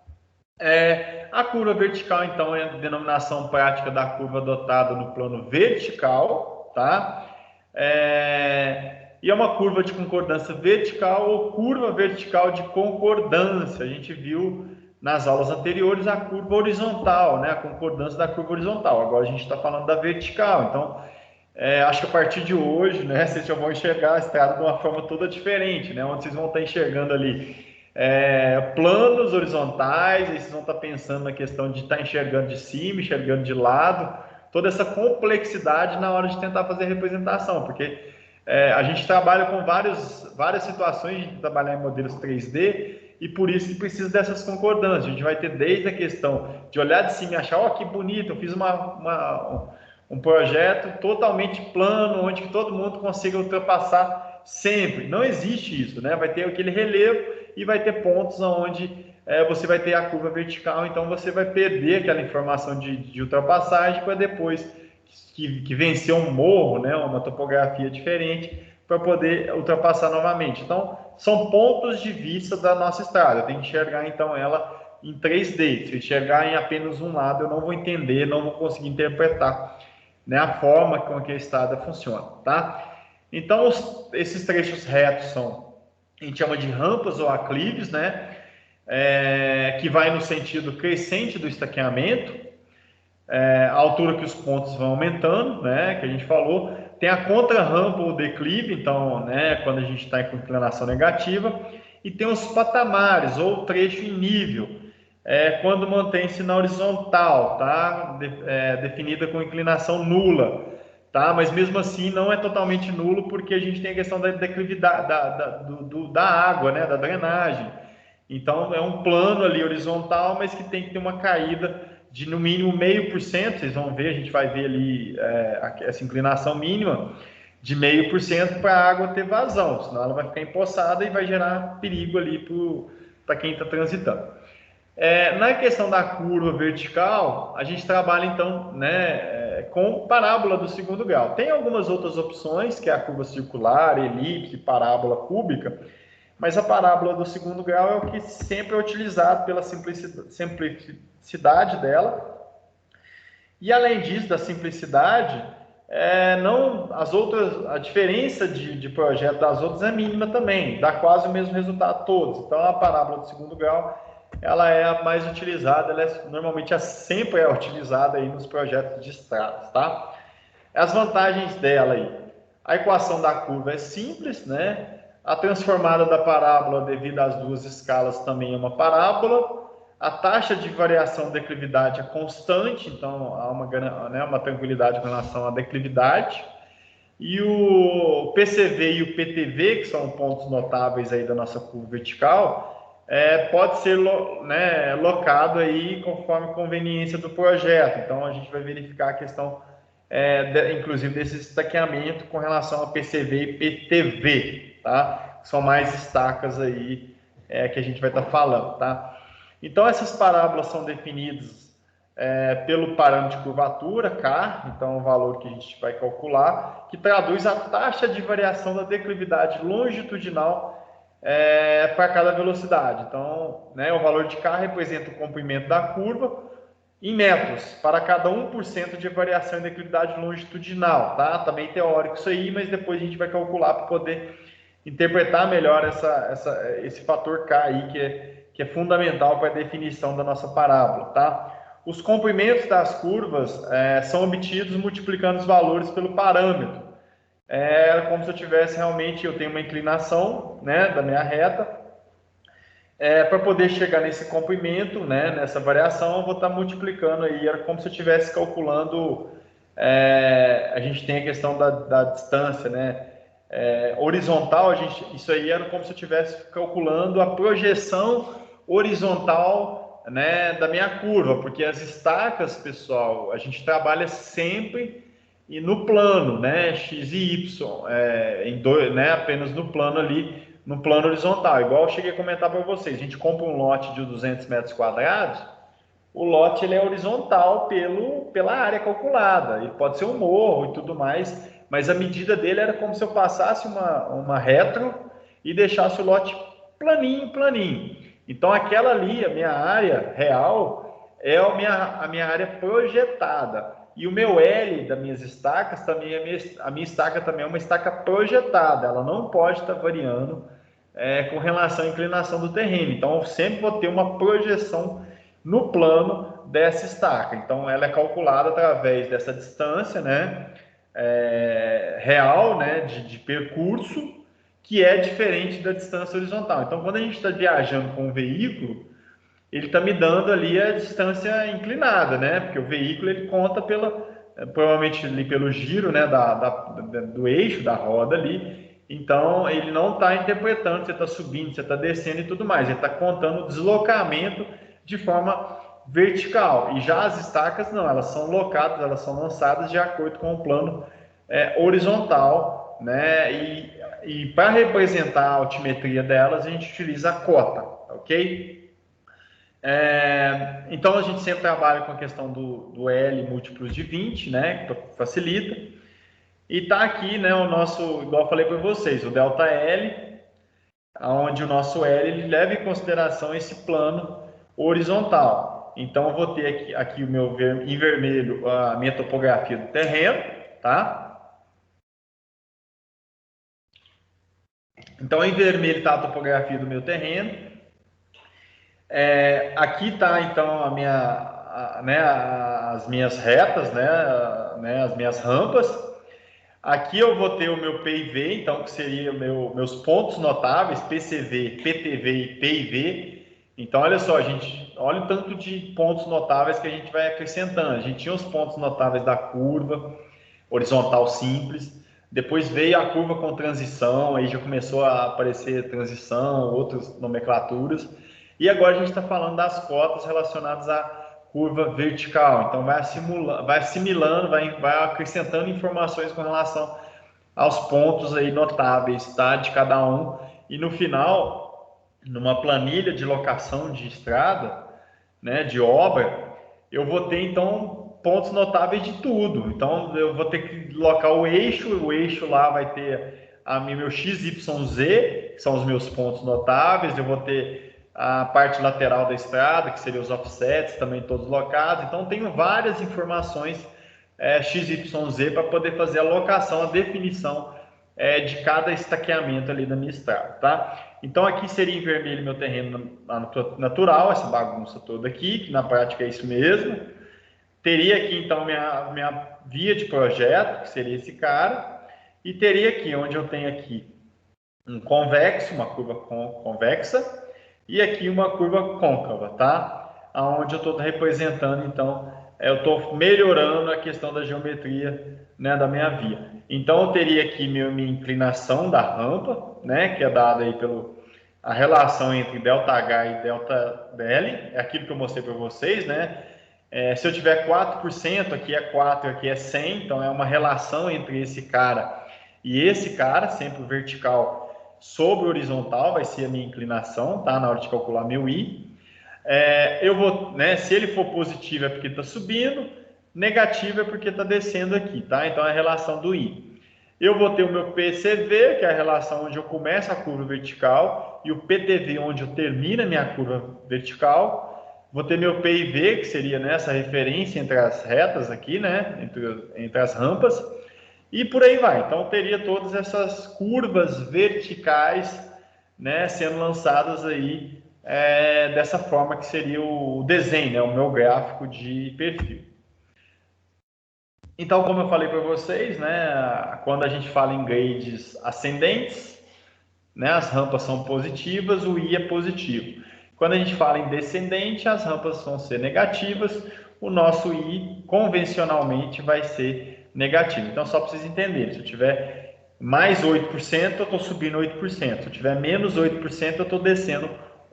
A curva vertical, então, é a denominação prática da curva adotada no plano vertical, tá? E é uma curva de concordância vertical ou curva vertical de concordância. A gente viu nas aulas anteriores a curva horizontal, né? A concordância da curva horizontal. Agora a gente está falando da vertical. Então, acho que a partir de hoje, né, vocês já vão enxergar a estrada de uma forma toda diferente, né? Onde vocês vão estar enxergando ali planos horizontais, aí vocês vão estar pensando na questão de estar enxergando de cima, enxergando de lado, toda essa complexidade na hora de tentar fazer a representação, porque a gente trabalha com várias situações de trabalhar em modelos 3D, e por isso que precisa dessas concordâncias. A gente vai ter desde a questão de olhar de cima e achar, que bonito, eu fiz um projeto totalmente plano, onde todo mundo consiga ultrapassar sempre. Não existe isso, né? Vai ter aquele relevo e vai ter pontos onde você vai ter a curva vertical, então você vai perder aquela informação de ultrapassagem para depois que vencer um morro, né? Uma topografia diferente, para poder ultrapassar novamente. Então, são pontos de vista da nossa estrada. Eu tenho que enxergar, então, ela em 3D. Se eu enxergar em apenas um lado, eu não vou entender, não vou conseguir interpretar, né, a forma com que a estrada funciona, tá? Então, esses trechos retos a gente chama de rampas ou aclives, né? Que vai no sentido crescente do estaqueamento, a altura que os pontos vão aumentando, né? Que a gente falou. Tem a contra-rampa ou declive, então, né, quando a gente está com inclinação negativa, e tem os patamares ou trecho em nível, quando mantém-se na horizontal, tá? Definida com inclinação nula, tá? Mas mesmo assim não é totalmente nulo, porque a gente tem a questão da declividade da água, né? Da drenagem. Então é um plano ali horizontal, mas que tem que ter uma caída de no mínimo 0,5%, vocês vão ver, a gente vai ver ali essa inclinação mínima de 0,5% para a água ter vazão, senão ela vai ficar empoçada e vai gerar perigo ali para quem está transitando. Na questão da curva vertical, a gente trabalha então, né, com parábola do segundo grau. Tem algumas outras opções, que é a curva circular, elipse, parábola cúbica, mas a parábola do segundo grau é o que sempre é utilizado pela simplicidade dela. E além disso, da simplicidade, a diferença de projeto das outras é mínima também, dá quase o mesmo resultado todos. Então a parábola do segundo grau, ela é a mais utilizada, normalmente sempre é utilizada aí nos projetos de estradas, tá? As vantagens dela aí, a equação da curva é simples, né? A transformada da parábola devido às duas escalas também é uma parábola. A taxa de variação da declividade é constante, então há uma tranquilidade com relação à declividade. E o PCV e o PTV, que são pontos notáveis aí da nossa curva vertical, pode ser locado aí conforme a conveniência do projeto. Então a gente vai verificar a questão, inclusive, desse estaqueamento com relação a PCV e PTV, tá? São mais estacas aí que a gente vai estar falando, tá? Então, essas parábolas são definidas pelo parâmetro de curvatura, K, então o valor que a gente vai calcular, que traduz a taxa de variação da declividade longitudinal para cada velocidade. Então, né, o valor de K representa o comprimento da curva em metros, para cada 1% de variação em declividade longitudinal, tá? Também teórico isso aí, mas depois a gente vai calcular para poder interpretar melhor esse fator K aí, que é fundamental para a definição da nossa parábola, tá? Os comprimentos das curvas são obtidos multiplicando os valores pelo parâmetro. É como se eu tivesse realmente, eu tenho uma inclinação, né, da minha reta, para poder chegar nesse comprimento, né, nessa variação, eu vou estar multiplicando aí, era como se eu estivesse calculando, a gente tem a questão da distância, né, horizontal, isso aí era como se eu estivesse calculando a projeção horizontal, né, da minha curva, porque as estacas, pessoal, a gente trabalha sempre e no plano, né, x e y, né, apenas no plano ali, no plano horizontal. Igual eu cheguei a comentar para vocês, a gente compra um lote de 200 metros quadrados, o lote ele é horizontal pela área calculada, ele pode ser um morro e tudo mais, mas a medida dele era como se eu passasse uma retro e deixasse o lote planinho. Então aquela ali, a minha área real, é a minha área projetada. E o meu L das minhas estacas também, a minha estaca também é uma estaca projetada, ela não pode estar variando com relação à inclinação do terreno. Então eu sempre vou ter uma projeção no plano dessa estaca. Então ela é calculada através dessa distância, né, real, né, de percurso, que é diferente da distância horizontal. Então quando a gente está viajando com um veículo, ele está me dando ali a distância inclinada, né? Porque o veículo ele conta provavelmente ali pelo giro, né, do eixo da roda ali. Então ele não está interpretando, você está subindo, você está descendo e tudo mais. Ele está contando o deslocamento de forma vertical. E já as estacas não, elas são locadas, elas são lançadas de acordo com o plano horizontal, né? E para representar a altimetria delas, a gente utiliza a cota, ok? Então a gente sempre trabalha com a questão do L múltiplos de 20, né, que facilita, e tá aqui, né, o nosso, igual eu falei para vocês, o delta L, onde o nosso L ele leva em consideração esse plano horizontal. Então eu vou ter aqui em vermelho a minha topografia do terreno, tá? Então em vermelho está a topografia do meu terreno. Aqui está então as minhas retas, né, as minhas rampas. Aqui eu vou ter o meu PIV, então que seria meus pontos notáveis, PCV, PTV e PIV. Então olha só, gente, olha o tanto de pontos notáveis que a gente vai acrescentando. A gente tinha os pontos notáveis da curva horizontal simples, depois veio a curva com transição, aí já começou a aparecer transição, outras nomenclaturas. E agora a gente está falando das cotas relacionadas à curva vertical. Então vai assimilando, vai acrescentando informações com relação aos pontos aí notáveis, tá, de cada um. E no final, numa planilha de locação de estrada, né, de obra, eu vou ter então pontos notáveis de tudo. Então eu vou ter que locar o eixo lá vai ter meu XYZ, que são os meus pontos notáveis, eu vou ter a parte lateral da estrada, que seriam os offsets, também todos locados. Então, tenho várias informações XYZ para poder fazer a locação, a definição de cada estaqueamento ali da minha estrada, tá? Então, aqui seria em vermelho meu terreno natural, essa bagunça toda aqui, que na prática é isso mesmo. Teria aqui, então, minha via de projeto, que seria esse cara, e teria aqui, onde eu tenho aqui um convexo, uma curva convexa, e aqui uma curva côncava, tá? Aonde eu estou representando, então, eu estou melhorando a questão da geometria, né, da minha via. Então, eu teria aqui minha inclinação da rampa, né, que é dada aí a relação entre ΔH e ΔL, é aquilo que eu mostrei para vocês, né? Se eu tiver 4%, aqui é 4, aqui é 100, então é uma relação entre esse cara e esse cara, sempre vertical sobre o horizontal, vai ser a minha inclinação, tá? Na hora de calcular meu I. Eu vou, né? Se ele for positivo é porque está subindo, negativo é porque está descendo aqui, tá? Então é a relação do I. Eu vou ter o meu PCV, que é a relação onde eu começo a curva vertical, e o PTV, onde eu termino a minha curva vertical. Vou ter meu PIV, que seria nessa referência entre as retas aqui, né? Entre as rampas. E por aí vai. Então, teria todas essas curvas verticais, né, sendo lançadas aí dessa forma que seria o desenho, né, o meu gráfico de perfil. Então, como eu falei para vocês, né, quando a gente fala em grades ascendentes, né, as rampas são positivas, o I é positivo. Quando a gente fala em descendente, as rampas vão ser negativas, o nosso I convencionalmente vai ser negativo. Então, só para vocês entenderem, se eu tiver mais 8%, eu estou subindo 8%. Se eu tiver menos 8%, eu estou descendo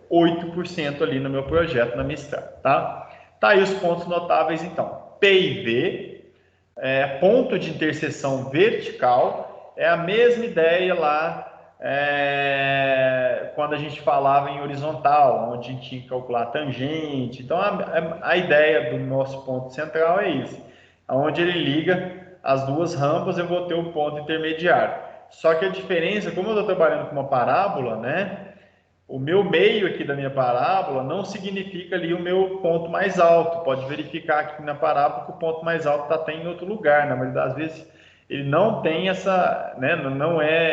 8% ali no meu projeto, na minha estrada, tá? Tá aí os pontos notáveis, então. P e V, ponto de interseção vertical, é a mesma ideia lá quando a gente falava em horizontal, onde a gente tinha que calcular tangente. Então, a ideia do nosso ponto central é isso, onde ele liga as duas rampas, eu vou ter o ponto intermediário. Só que a diferença, como eu estou trabalhando com uma parábola, né? O meu meio aqui da minha parábola não significa ali o meu ponto mais alto. Pode verificar aqui na parábola que o ponto mais alto está até em outro lugar. Na maioria das vezes ele não tem essa, né?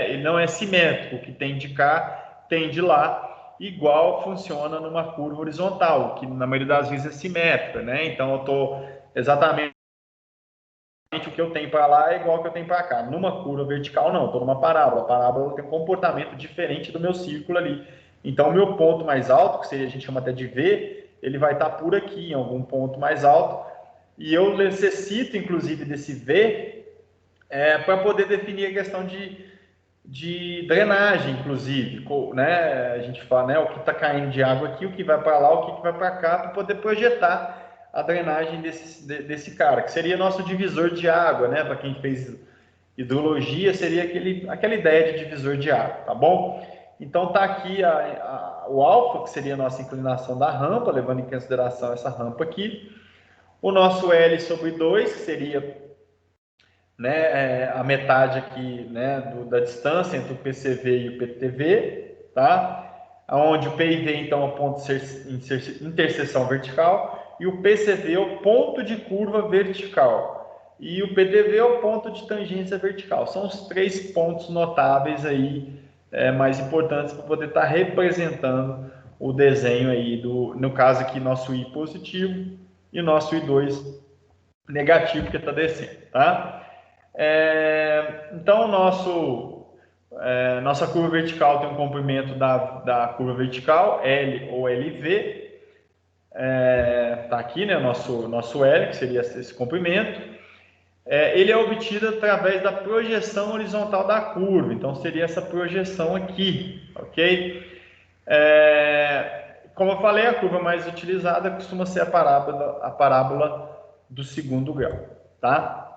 Ele não é simétrico. O que tem de cá tem de lá. Igual funciona numa curva horizontal, que na maioria das vezes é simétrica, né? Então eu estou exatamente o que eu tenho para lá é igual ao que eu tenho para cá. Numa curva vertical, não, estou numa parábola. A parábola tem um comportamento diferente do meu círculo ali. Então, o meu ponto mais alto, que a gente chama até de V, ele vai estar por aqui, em algum ponto mais alto. E eu necessito, inclusive, desse V para poder definir a questão de drenagem, inclusive. Né? A gente fala, né, o que está caindo de água aqui, o que vai para lá, o que vai para cá, para poder projetar a drenagem desse cara, que seria nosso divisor de água, né? Para quem fez hidrologia, seria aquela ideia de divisor de água, tá bom? Então tá aqui o alfa, que seria a nossa inclinação da rampa, levando em consideração essa rampa aqui. O nosso L sobre 2, que seria, né, a metade aqui, né, da distância entre o PCV e o PTV, tá? Onde o PIV, então, é o ponto de interseção vertical, e o PCV é o ponto de curva vertical, e o PTV é o ponto de tangência vertical. São os três pontos notáveis aí, mais importantes para poder estar representando o desenho aí, no caso aqui, nosso I positivo e nosso I2 negativo, que está descendo, tá? Então, nossa curva vertical tem um comprimento da curva vertical, L ou LV, tá aqui, né, nosso L, que seria esse comprimento. Ele é obtido através da projeção horizontal da curva, então seria essa projeção aqui, ok? Como eu falei, a curva mais utilizada costuma ser a parábola do segundo grau, tá?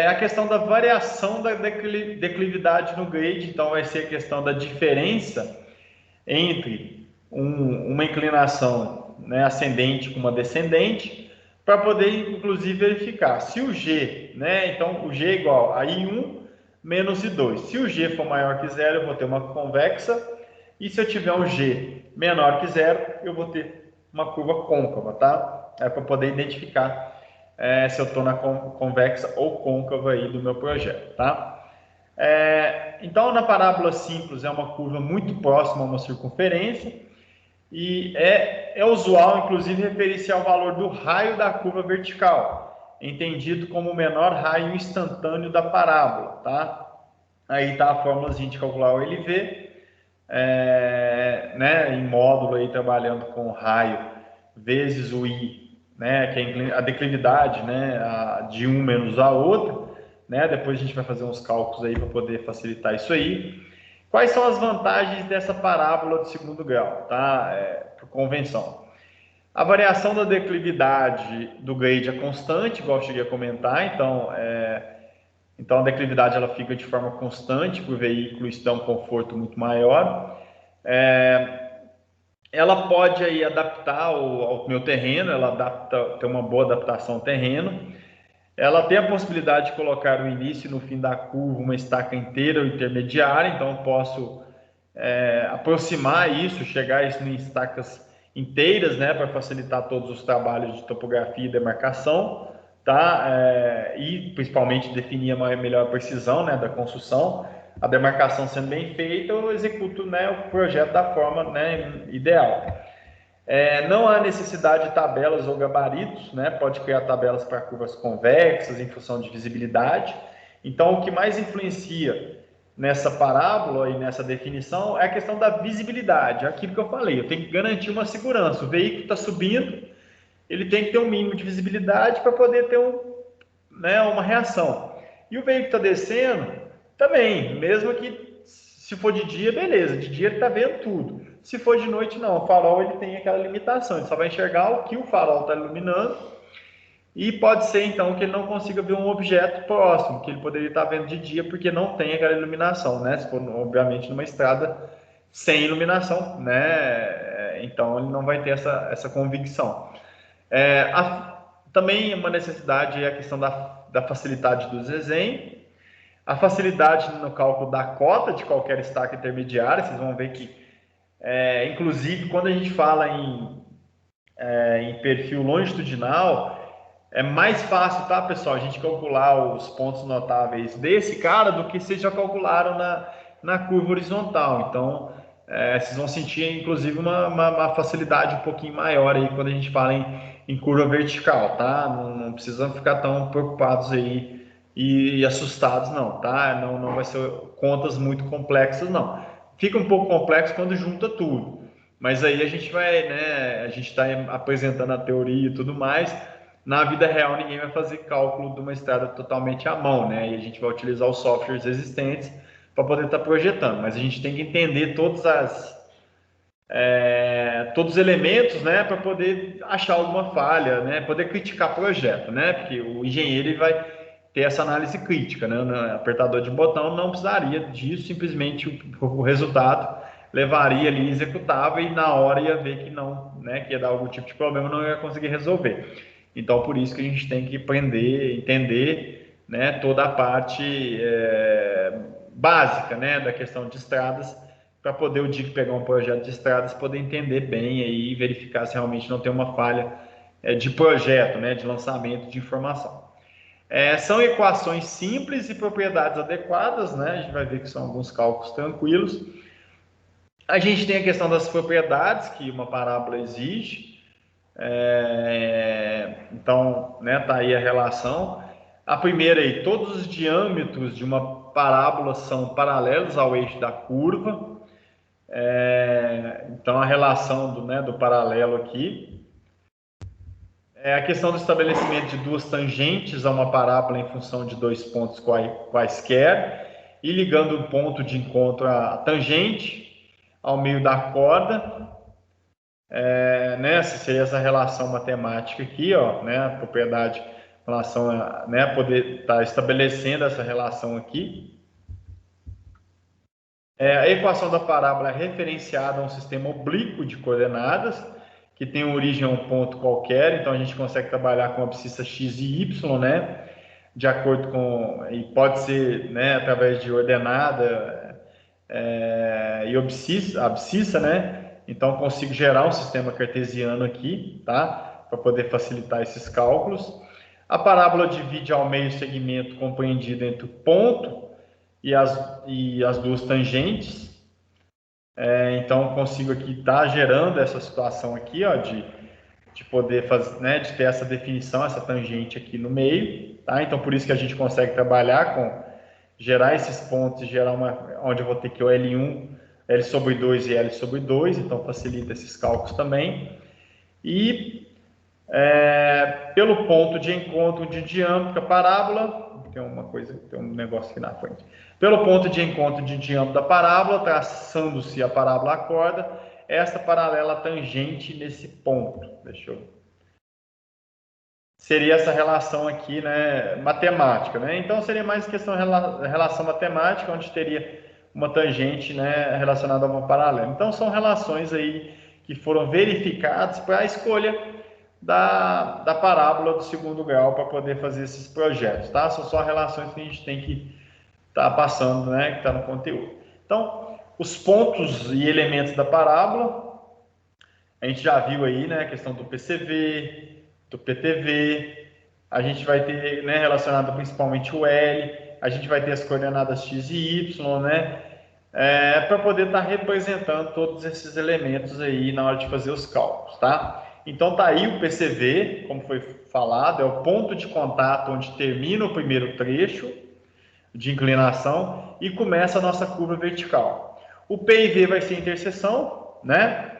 A questão da variação da declividade no grade, então vai ser a questão da diferença entre uma inclinação, né, ascendente com uma descendente, para poder inclusive verificar se o G, né, então o G é igual a I1 menos I2. Se o G for maior que zero, eu vou ter uma convexa, e se eu tiver um G menor que zero, eu vou ter uma curva côncava, tá? Para poder identificar se eu estou na convexa ou côncava aí do meu projeto, tá? Então, na parábola simples, é uma curva muito próxima a uma circunferência, e é usual, inclusive, referir-se ao valor do raio da curva vertical, entendido como o menor raio instantâneo da parábola, tá? Aí tá a fórmula de calcular o LV, né, em módulo aí, trabalhando com raio vezes o I, né, que é a declividade, né, de um menos a outra, né? Depois a gente vai fazer uns cálculos aí para poder facilitar isso aí. Quais são as vantagens dessa parábola de segundo grau, tá? Por convenção. A variação da declividade do grade é constante, igual eu cheguei a comentar, então a declividade ela fica de forma constante para o veículo, isso dá um conforto muito maior. Ela pode aí adaptar ao meu terreno, ela tem uma boa adaptação ao terreno. ela tem a possibilidade de colocar no início e no fim da curva uma estaca inteira ou intermediária, então eu posso aproximar isso, chegar isso em estacas inteiras, né, para facilitar todos os trabalhos de topografia e demarcação, tá? E principalmente definir a melhor precisão, né, da construção. A demarcação sendo bem feita, eu executo, né, o projeto da forma, né, ideal. Não há necessidade de tabelas ou gabaritos, né? Pode criar tabelas para curvas convexas em função de visibilidade. Então, o que mais influencia nessa parábola e nessa definição é a questão da visibilidade. Aquilo que eu falei, eu tenho que garantir uma segurança. O veículo está subindo, ele tem que ter um mínimo de visibilidade para poder ter uma reação. E o veículo está descendo, também, mesmo que se for de dia, beleza, de dia ele está vendo tudo. Se for de noite, não, o farol ele tem aquela limitação, ele só vai enxergar o que o farol está iluminando, e pode ser então que ele não consiga ver um objeto próximo, que ele poderia estar vendo de dia, porque não tem aquela iluminação, né? Se for, obviamente, numa estrada sem iluminação, né? Então ele não vai ter essa convicção. Também uma necessidade é a questão da facilidade do desenho, a facilidade no cálculo da cota de qualquer estaca intermediária. Vocês vão ver que, inclusive, quando a gente fala em perfil longitudinal, é mais fácil, tá, pessoal, a gente calcular os pontos notáveis desse cara do que vocês já calcularam na curva horizontal. Então, vocês vão sentir, inclusive, uma facilidade um pouquinho maior aí quando a gente fala em curva vertical, tá? Não precisa ficar tão preocupados aí e assustados, não, tá? Não vai ser contas muito complexas, não. Fica um pouco complexo quando junta tudo, mas aí a gente vai, né? A gente está apresentando a teoria e tudo mais. Na vida real, ninguém vai fazer cálculo de uma estrada totalmente à mão, né? E a gente vai utilizar os softwares existentes para poder estar projetando, mas a gente tem que entender todos os elementos, né, para poder achar alguma falha, né, poder criticar projeto, né, porque o engenheiro ele vai ter essa análise crítica, né, no apertador de botão não precisaria disso, simplesmente o resultado levaria ali, executava e na hora ia ver que não, né, que ia dar algum tipo de problema, não ia conseguir resolver. Então, por isso que a gente tem que aprender, entender, né, toda a parte básica, né, da questão de estradas, para poder o dia que pegar um projeto de estradas, poder entender bem aí e verificar se realmente não tem uma falha de projeto, né, de lançamento de informação. São equações simples e propriedades adequadas, né, a gente vai ver que são alguns cálculos tranquilos. A gente tem a questão das propriedades que uma parábola exige. Então, né, tá aí a relação. A primeira aí, todos os diâmetros de uma parábola são paralelos ao eixo da curva. Então, a relação do paralelo aqui. A questão do estabelecimento de duas tangentes a uma parábola em função de dois pontos quaisquer, e ligando um ponto de encontro à tangente ao meio da corda. Essa seria essa relação matemática aqui, ó, né, a propriedade em relação a, né, poder estar estabelecendo essa relação aqui. A equação da parábola é referenciada a um sistema oblíquo de coordenadas, que tem origem a um ponto qualquer, então a gente consegue trabalhar com abscissa x e y, né, de acordo com, e pode ser, né, através de ordenada e abscissa, né, então consigo gerar um sistema cartesiano aqui, tá, para poder facilitar esses cálculos. A parábola divide ao meio o segmento compreendido entre o ponto e as duas tangentes. Então consigo aqui estar gerando essa situação aqui, ó, de poder fazer, né, de ter essa definição, essa tangente aqui no meio, tá? Então por isso que a gente consegue trabalhar com gerar esses pontos e gerar onde eu vou ter que o L1, L sobre 2 e L sobre 2, então facilita esses cálculos também. E pelo ponto de encontro de diâmetro da parábola, tem um negócio aqui na frente. Pelo ponto de encontro de diâmetro da parábola, traçando-se a parábola à corda, esta paralela tangente nesse ponto. Seria essa relação aqui, né, matemática, né? Então seria mais questão de relação matemática, onde teria uma tangente, né, relacionada a uma paralela. Então são relações aí que foram verificadas para a escolha da parábola do segundo grau para poder fazer esses projetos, tá? São só relações que a gente tem que estar passando, né, que está no conteúdo. Então, os pontos e elementos da parábola, a gente já viu aí, né, a questão do PCV, do PTV, a gente vai ter, né, relacionado principalmente o L, a gente vai ter as coordenadas X e Y, né, para poder estar representando todos esses elementos aí na hora de fazer os cálculos, tá? Então tá aí o PCV, como foi falado, é o ponto de contato onde termina o primeiro trecho de inclinação e começa a nossa curva vertical. O PIV vai ser a interseção, né?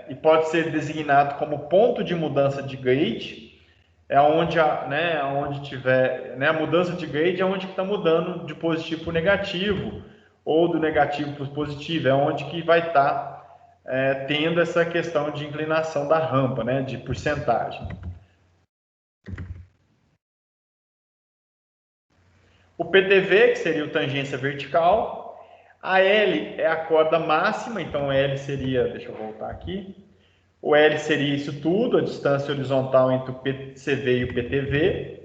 E pode ser designado como ponto de mudança de grade, onde tiver, né, a mudança de grade é onde está mudando de positivo para negativo, ou do negativo para o positivo, é onde que vai estar tendo essa questão de inclinação da rampa, né, de porcentagem. O PTV, que seria o tangência vertical. A L é a corda máxima, então L seria, deixa eu voltar aqui, o L seria isso tudo, a distância horizontal entre o PCV e o PTV.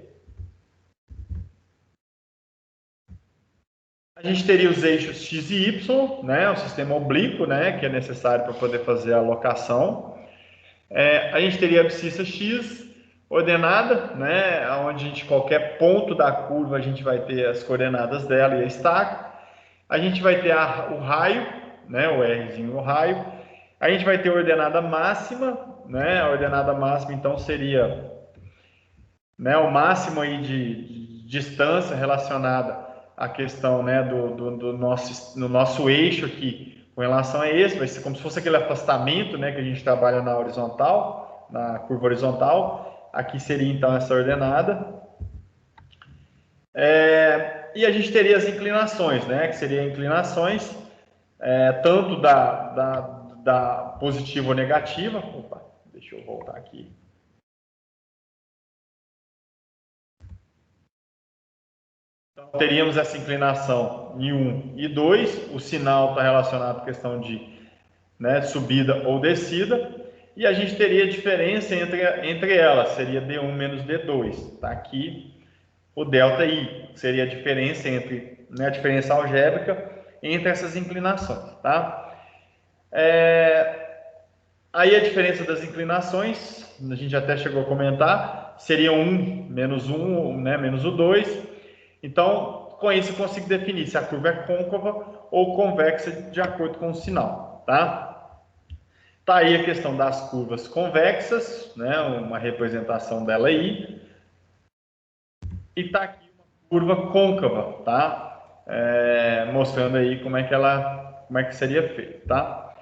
A gente teria os eixos X e Y, né, o sistema oblíquo, né, que é necessário para poder fazer a alocação. A gente teria a abscissa X ordenada, né, onde qualquer ponto da curva a gente vai ter as coordenadas dela e a estaca. A gente vai ter o raio, né, o Rzinho, o raio. A gente vai ter a ordenada máxima, né, a ordenada máxima então seria, né, o máximo aí de distância relacionada à questão, né, do nosso eixo aqui com relação a esse, vai ser como se fosse aquele afastamento, né, que a gente trabalha na horizontal, na curva horizontal. Aqui seria então essa ordenada. E a gente teria as inclinações, né, que seriam inclinações tanto da positiva ou negativa. Opa, deixa eu voltar aqui. Então, teríamos essa inclinação em 1 e 2, o sinal está relacionado à questão de, né, subida ou descida, e a gente teria a diferença entre elas, seria D1 menos D2. Está aqui o ΔI, seria a diferença entre, né, a diferença algébrica entre essas inclinações, tá? Aí a diferença das inclinações, a gente até chegou a comentar, seria 1 menos 1, né, menos o 2. Então, com isso eu consigo definir se a curva é côncava ou convexa de acordo com o sinal, tá? Tá aí a questão das curvas convexas, né, uma representação dela aí. E tá aqui uma curva côncava, tá? Mostrando aí como é que seria feito, tá?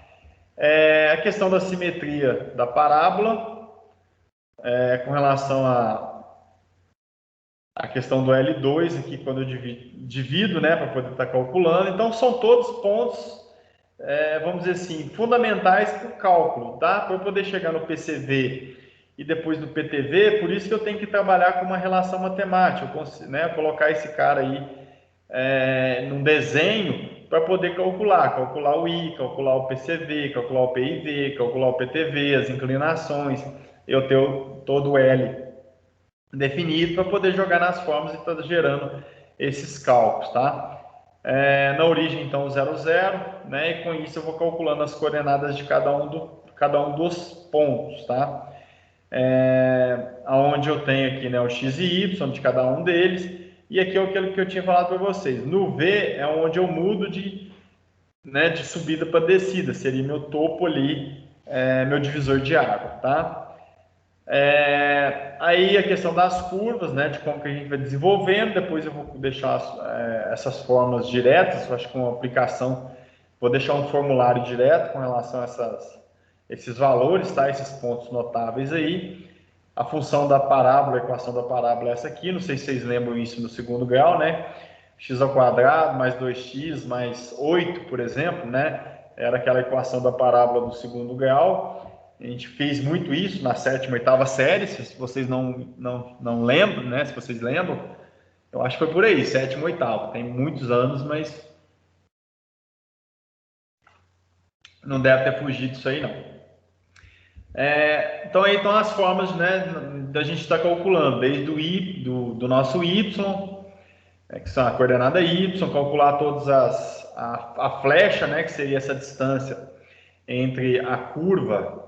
A questão da simetria da parábola, com relação a questão do L2 aqui, quando eu divido, né, para poder estar calculando. Então, são todos pontos, vamos dizer assim, fundamentais para o cálculo, tá? Para eu poder chegar no PCV e depois no PTV, por isso que eu tenho que trabalhar com uma relação matemática, né, colocar esse cara aí num desenho para poder calcular o I, calcular o PCV, calcular o PIV, calcular o PTV, as inclinações, eu ter todo o L definido para poder jogar nas formas e estar gerando esses cálculos, tá? Na origem, então, 0, 0, né? E com isso eu vou calculando as coordenadas de cada um dos pontos, tá? Onde eu tenho aqui, né, o x e y de cada um deles, e aqui é aquilo que eu tinha falado para vocês. No V é onde eu mudo de subida para descida, seria meu topo ali, meu divisor de água, tá? Aí a questão das curvas, né, de como que a gente vai desenvolvendo. Depois eu vou deixar essas formas diretas, eu acho que com a aplicação vou deixar um formulário direto com relação a esses valores, tá? Esses pontos notáveis aí. A função da parábola, a equação da parábola é essa aqui, não sei se vocês lembram isso no segundo grau, né? X ao quadrado mais 2x mais 8, por exemplo, né? Era aquela equação da parábola do segundo grau. A gente fez muito isso na 7ª e 8ª série, se vocês não lembram, né? Se vocês lembram, eu acho que foi por aí, 7ª e 8ª. Tem muitos anos, mas não deve ter fugido isso aí, não. Então aí estão as formas, né, da gente estar calculando, desde do nosso y, que são a coordenada y, calcular todas a flecha, né, que seria essa distância entre a curva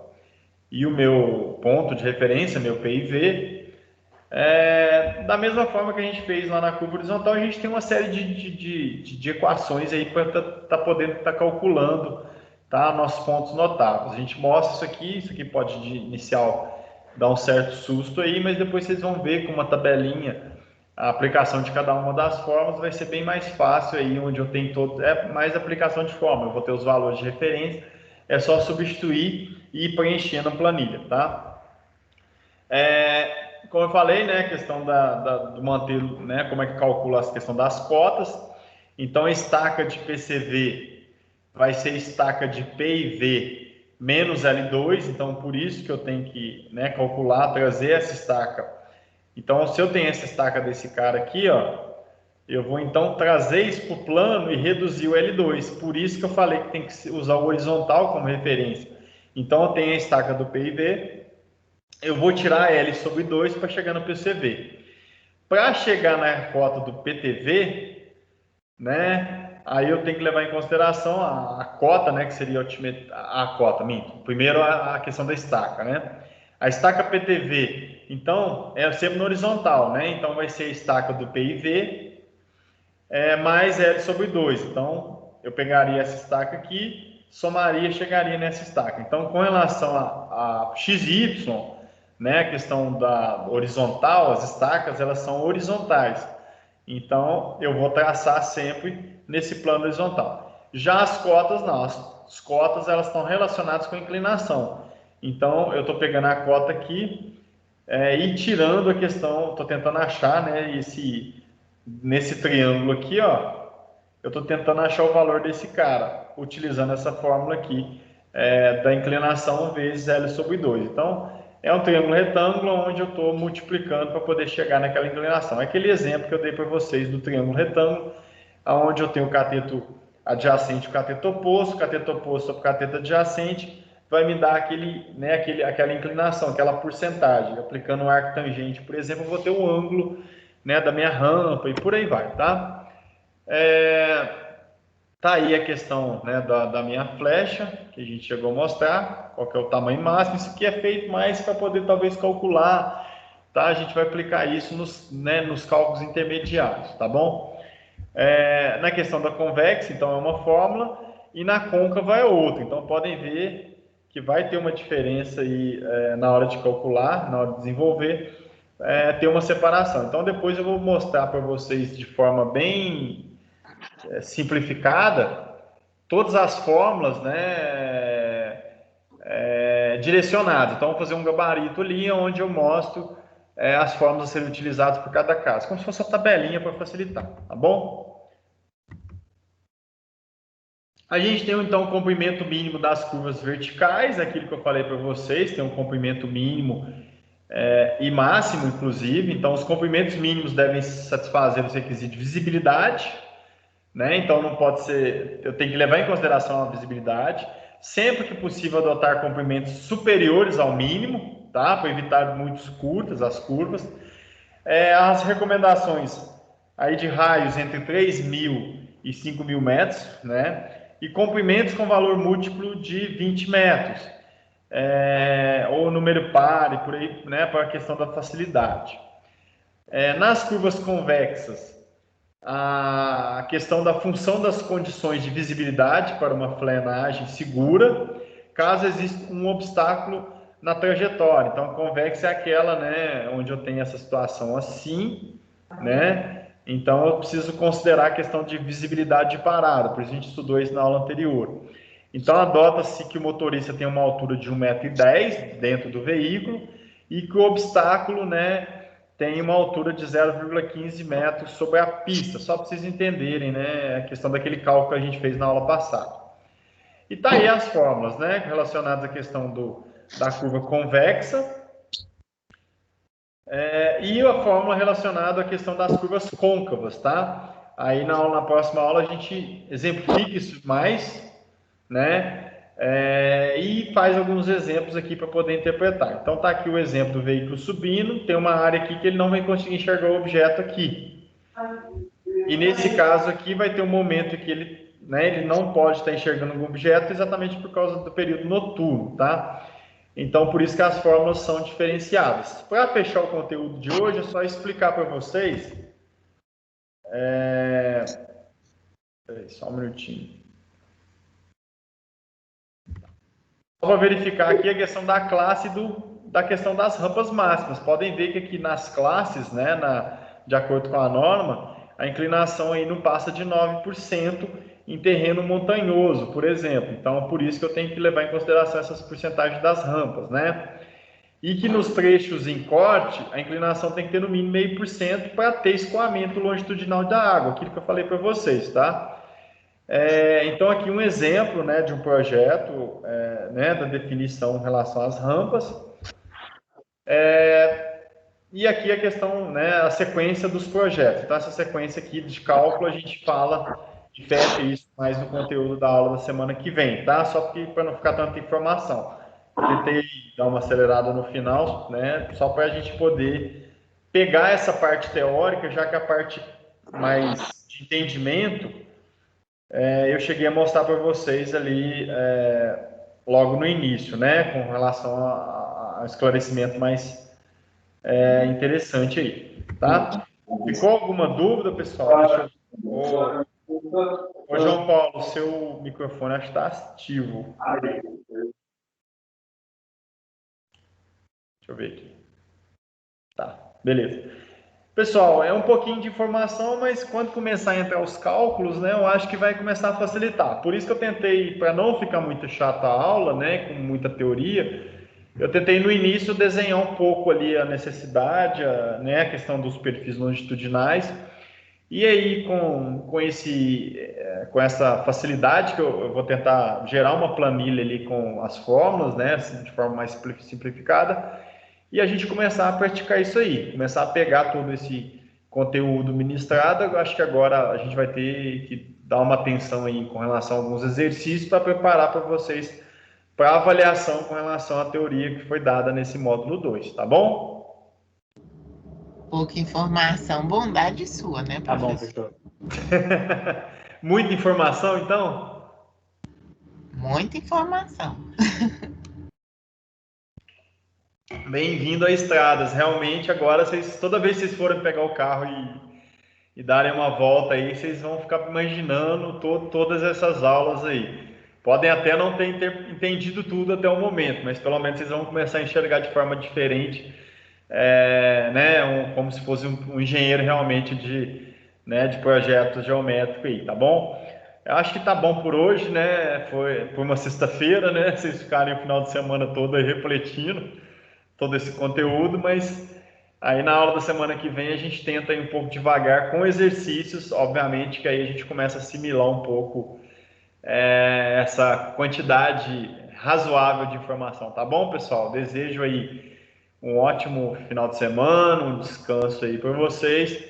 e o meu ponto de referência, meu P e V. Da mesma forma que a gente fez lá na curva horizontal, a gente tem uma série de equações aí para podendo estar calculando, tá, nossos pontos notáveis. A gente mostra isso aqui pode de inicial dar um certo susto aí, mas depois vocês vão ver com uma tabelinha a aplicação de cada uma das formas vai ser bem mais fácil aí, onde eu tenho mais aplicação de forma, eu vou ter os valores de referência, é só substituir e ir preenchendo a planilha, tá? Como eu falei, né, a questão do manter, né, como é que calcula a questão das cotas. Então, a estaca de PCV vai ser estaca de P e V menos L2, então por isso que eu tenho que, né, calcular, trazer essa estaca. Então, se eu tenho essa estaca desse cara aqui, ó, eu vou então trazer isso para o plano e reduzir o L2. Por isso que eu falei que tem que usar o horizontal como referência. Então, eu tenho a estaca do P e V, eu vou tirar L sobre 2 para chegar no PCV. Para chegar na cota do PTV, né, aí eu tenho que levar em consideração a cota, né, que seria a cota, primeiro a questão da estaca, né? A estaca PTV, então, é sempre no horizontal, né? Então, vai ser a estaca do PIV mais L sobre 2. Então, eu pegaria essa estaca aqui, somaria, chegaria nessa estaca. Então, com relação a XY, né, a questão da horizontal, as estacas, elas são horizontais. Então, eu vou traçar sempre nesse plano horizontal. Já as cotas, não. As cotas, elas estão relacionadas com a inclinação. Então, eu estou pegando a cota aqui e tirando a questão, estou tentando achar, né, nesse triângulo aqui, ó, eu estou tentando achar o valor desse cara, utilizando essa fórmula aqui, da inclinação vezes L sobre 2. Então, é um triângulo retângulo onde eu estou multiplicando para poder chegar naquela inclinação. É aquele exemplo que eu dei para vocês do triângulo retângulo, onde eu tenho o cateto adjacente e o cateto oposto sobre o cateto adjacente, vai me dar aquela inclinação, aquela porcentagem. Aplicando um arco tangente, por exemplo, eu vou ter o ângulo, né, da minha rampa e por aí vai, tá? Tá aí a questão, né, da minha flecha, que a gente chegou a mostrar, qual que é o tamanho máximo. Isso aqui é feito mais para poder talvez calcular, tá? A gente vai aplicar isso nos cálculos intermediários, tá bom? Na questão da convexa, então é uma fórmula, e na côncava é outra. Então podem ver que vai ter uma diferença aí na hora de calcular, na hora de desenvolver, ter uma separação. Então depois eu vou mostrar para vocês de forma bem simplificada todas as fórmulas, né, direcionadas. Então vou fazer um gabarito ali onde eu mostro as fórmulas a serem utilizadas por cada caso, como se fosse uma tabelinha para facilitar, tá bom? A gente tem então o comprimento mínimo das curvas verticais, aquilo que eu falei para vocês, tem um comprimento mínimo e máximo, inclusive. Então, os comprimentos mínimos devem satisfazer os requisitos de visibilidade, né? Então, não pode ser, eu tenho que levar em consideração a visibilidade, sempre que possível adotar comprimentos superiores ao mínimo, tá? Para evitar muito curtas as curvas. As recomendações aí de raios entre 3.000 e 5.000 metros, né? E comprimentos com valor múltiplo de 20 metros, ou número par, e por aí, né, para a questão da facilidade. Nas curvas convexas, a questão da função das condições de visibilidade para uma frenagem segura, caso exista um obstáculo na trajetória. Então, convexa é aquela, né, onde eu tenho essa situação assim, né? Então, eu preciso considerar a questão de visibilidade de parada, por isso a gente estudou isso na aula anterior. Então, adota-se que o motorista tem uma altura de 1,10 m dentro do veículo e que o obstáculo, né, tem uma altura de 0,15 metros sobre a pista, só para vocês entenderem, né, a questão daquele cálculo que a gente fez na aula passada. E tá aí as fórmulas, né, relacionadas à questão da curva convexa, e a fórmula relacionada à questão das curvas côncavas, tá? Aí na próxima aula a gente exemplifica isso mais, né? E faz alguns exemplos aqui para poder interpretar. Então tá aqui o exemplo do veículo subindo, tem uma área aqui que ele não vai conseguir enxergar o objeto aqui. E nesse caso aqui vai ter um momento que ele, né, ele não pode estar enxergando o objeto exatamente por causa do período noturno, tá? Então por isso que as fórmulas são diferenciadas. Para fechar o conteúdo de hoje, é só explicar para vocês. Peraí, só um minutinho. Só para verificar aqui a questão da classe da questão das rampas máximas. Podem ver que aqui nas classes, né, de acordo com a norma, a inclinação aí não passa de 9% em terreno montanhoso, por exemplo. Então, por isso que eu tenho que levar em consideração essas porcentagens das rampas, né? E que nos trechos em corte, a inclinação tem que ter no mínimo 0,5% para ter escoamento longitudinal da água, aquilo que eu falei para vocês, tá? Então, aqui um exemplo, né, de um projeto, né, da definição em relação às rampas. E aqui a questão, né, a sequência dos projetos. Então, essa sequência aqui de cálculo, a gente fala e fecha isso mais no conteúdo da aula da semana que vem, tá? Só para não ficar tanta informação. Eu tentei dar uma acelerada no final, né, só para a gente poder pegar essa parte teórica, já que a parte mais de entendimento, eu cheguei a mostrar para vocês ali logo no início, né, com relação ao esclarecimento mais interessante aí, tá? Ficou alguma dúvida, pessoal? Ô, João Paulo, seu microfone acho que está ativo. Deixa eu ver aqui. Tá, beleza. Pessoal, é um pouquinho de informação, mas quando começar a entrar os cálculos, né, eu acho que vai começar a facilitar. Por isso que eu tentei, para não ficar muito chata a aula, né, com muita teoria, eu tentei no início desenhar um pouco ali a necessidade, né, a questão dos perfis longitudinais, e aí com essa facilidade que eu vou tentar gerar uma planilha ali com as fórmulas, né, assim, de forma mais simplificada, e a gente começar a praticar isso aí, começar a pegar todo esse conteúdo ministrado. Eu acho que agora a gente vai ter que dar uma atenção aí com relação a alguns exercícios para preparar para vocês para avaliação com relação à teoria que foi dada nesse módulo 2, tá bom? Pouca informação, bondade sua, né, professor? Tá bom, professor. Muita informação, então? Muita informação. Bem-vindo a Estradas. Realmente, agora, toda vez que vocês forem pegar o carro e darem uma volta aí, vocês vão ficar imaginando todas essas aulas aí. Podem até não ter entendido tudo até o momento, mas pelo menos vocês vão começar a enxergar de forma diferente, né, como se fosse um engenheiro realmente de projetos geométricos aí, tá bom? Eu acho que tá bom por hoje, né? Foi uma sexta-feira, né? Vocês ficarem o final de semana todo aí refletindo todo esse conteúdo, mas aí na aula da semana que vem a gente tenta ir um pouco devagar com exercícios, obviamente que aí a gente começa a assimilar um pouco essa quantidade razoável de informação, tá bom, pessoal? Desejo aí um ótimo final de semana, um descanso aí para vocês.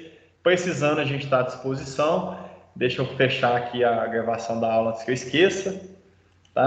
Precisando, a gente está à disposição. Deixa eu fechar aqui a gravação da aula antes que eu esqueça.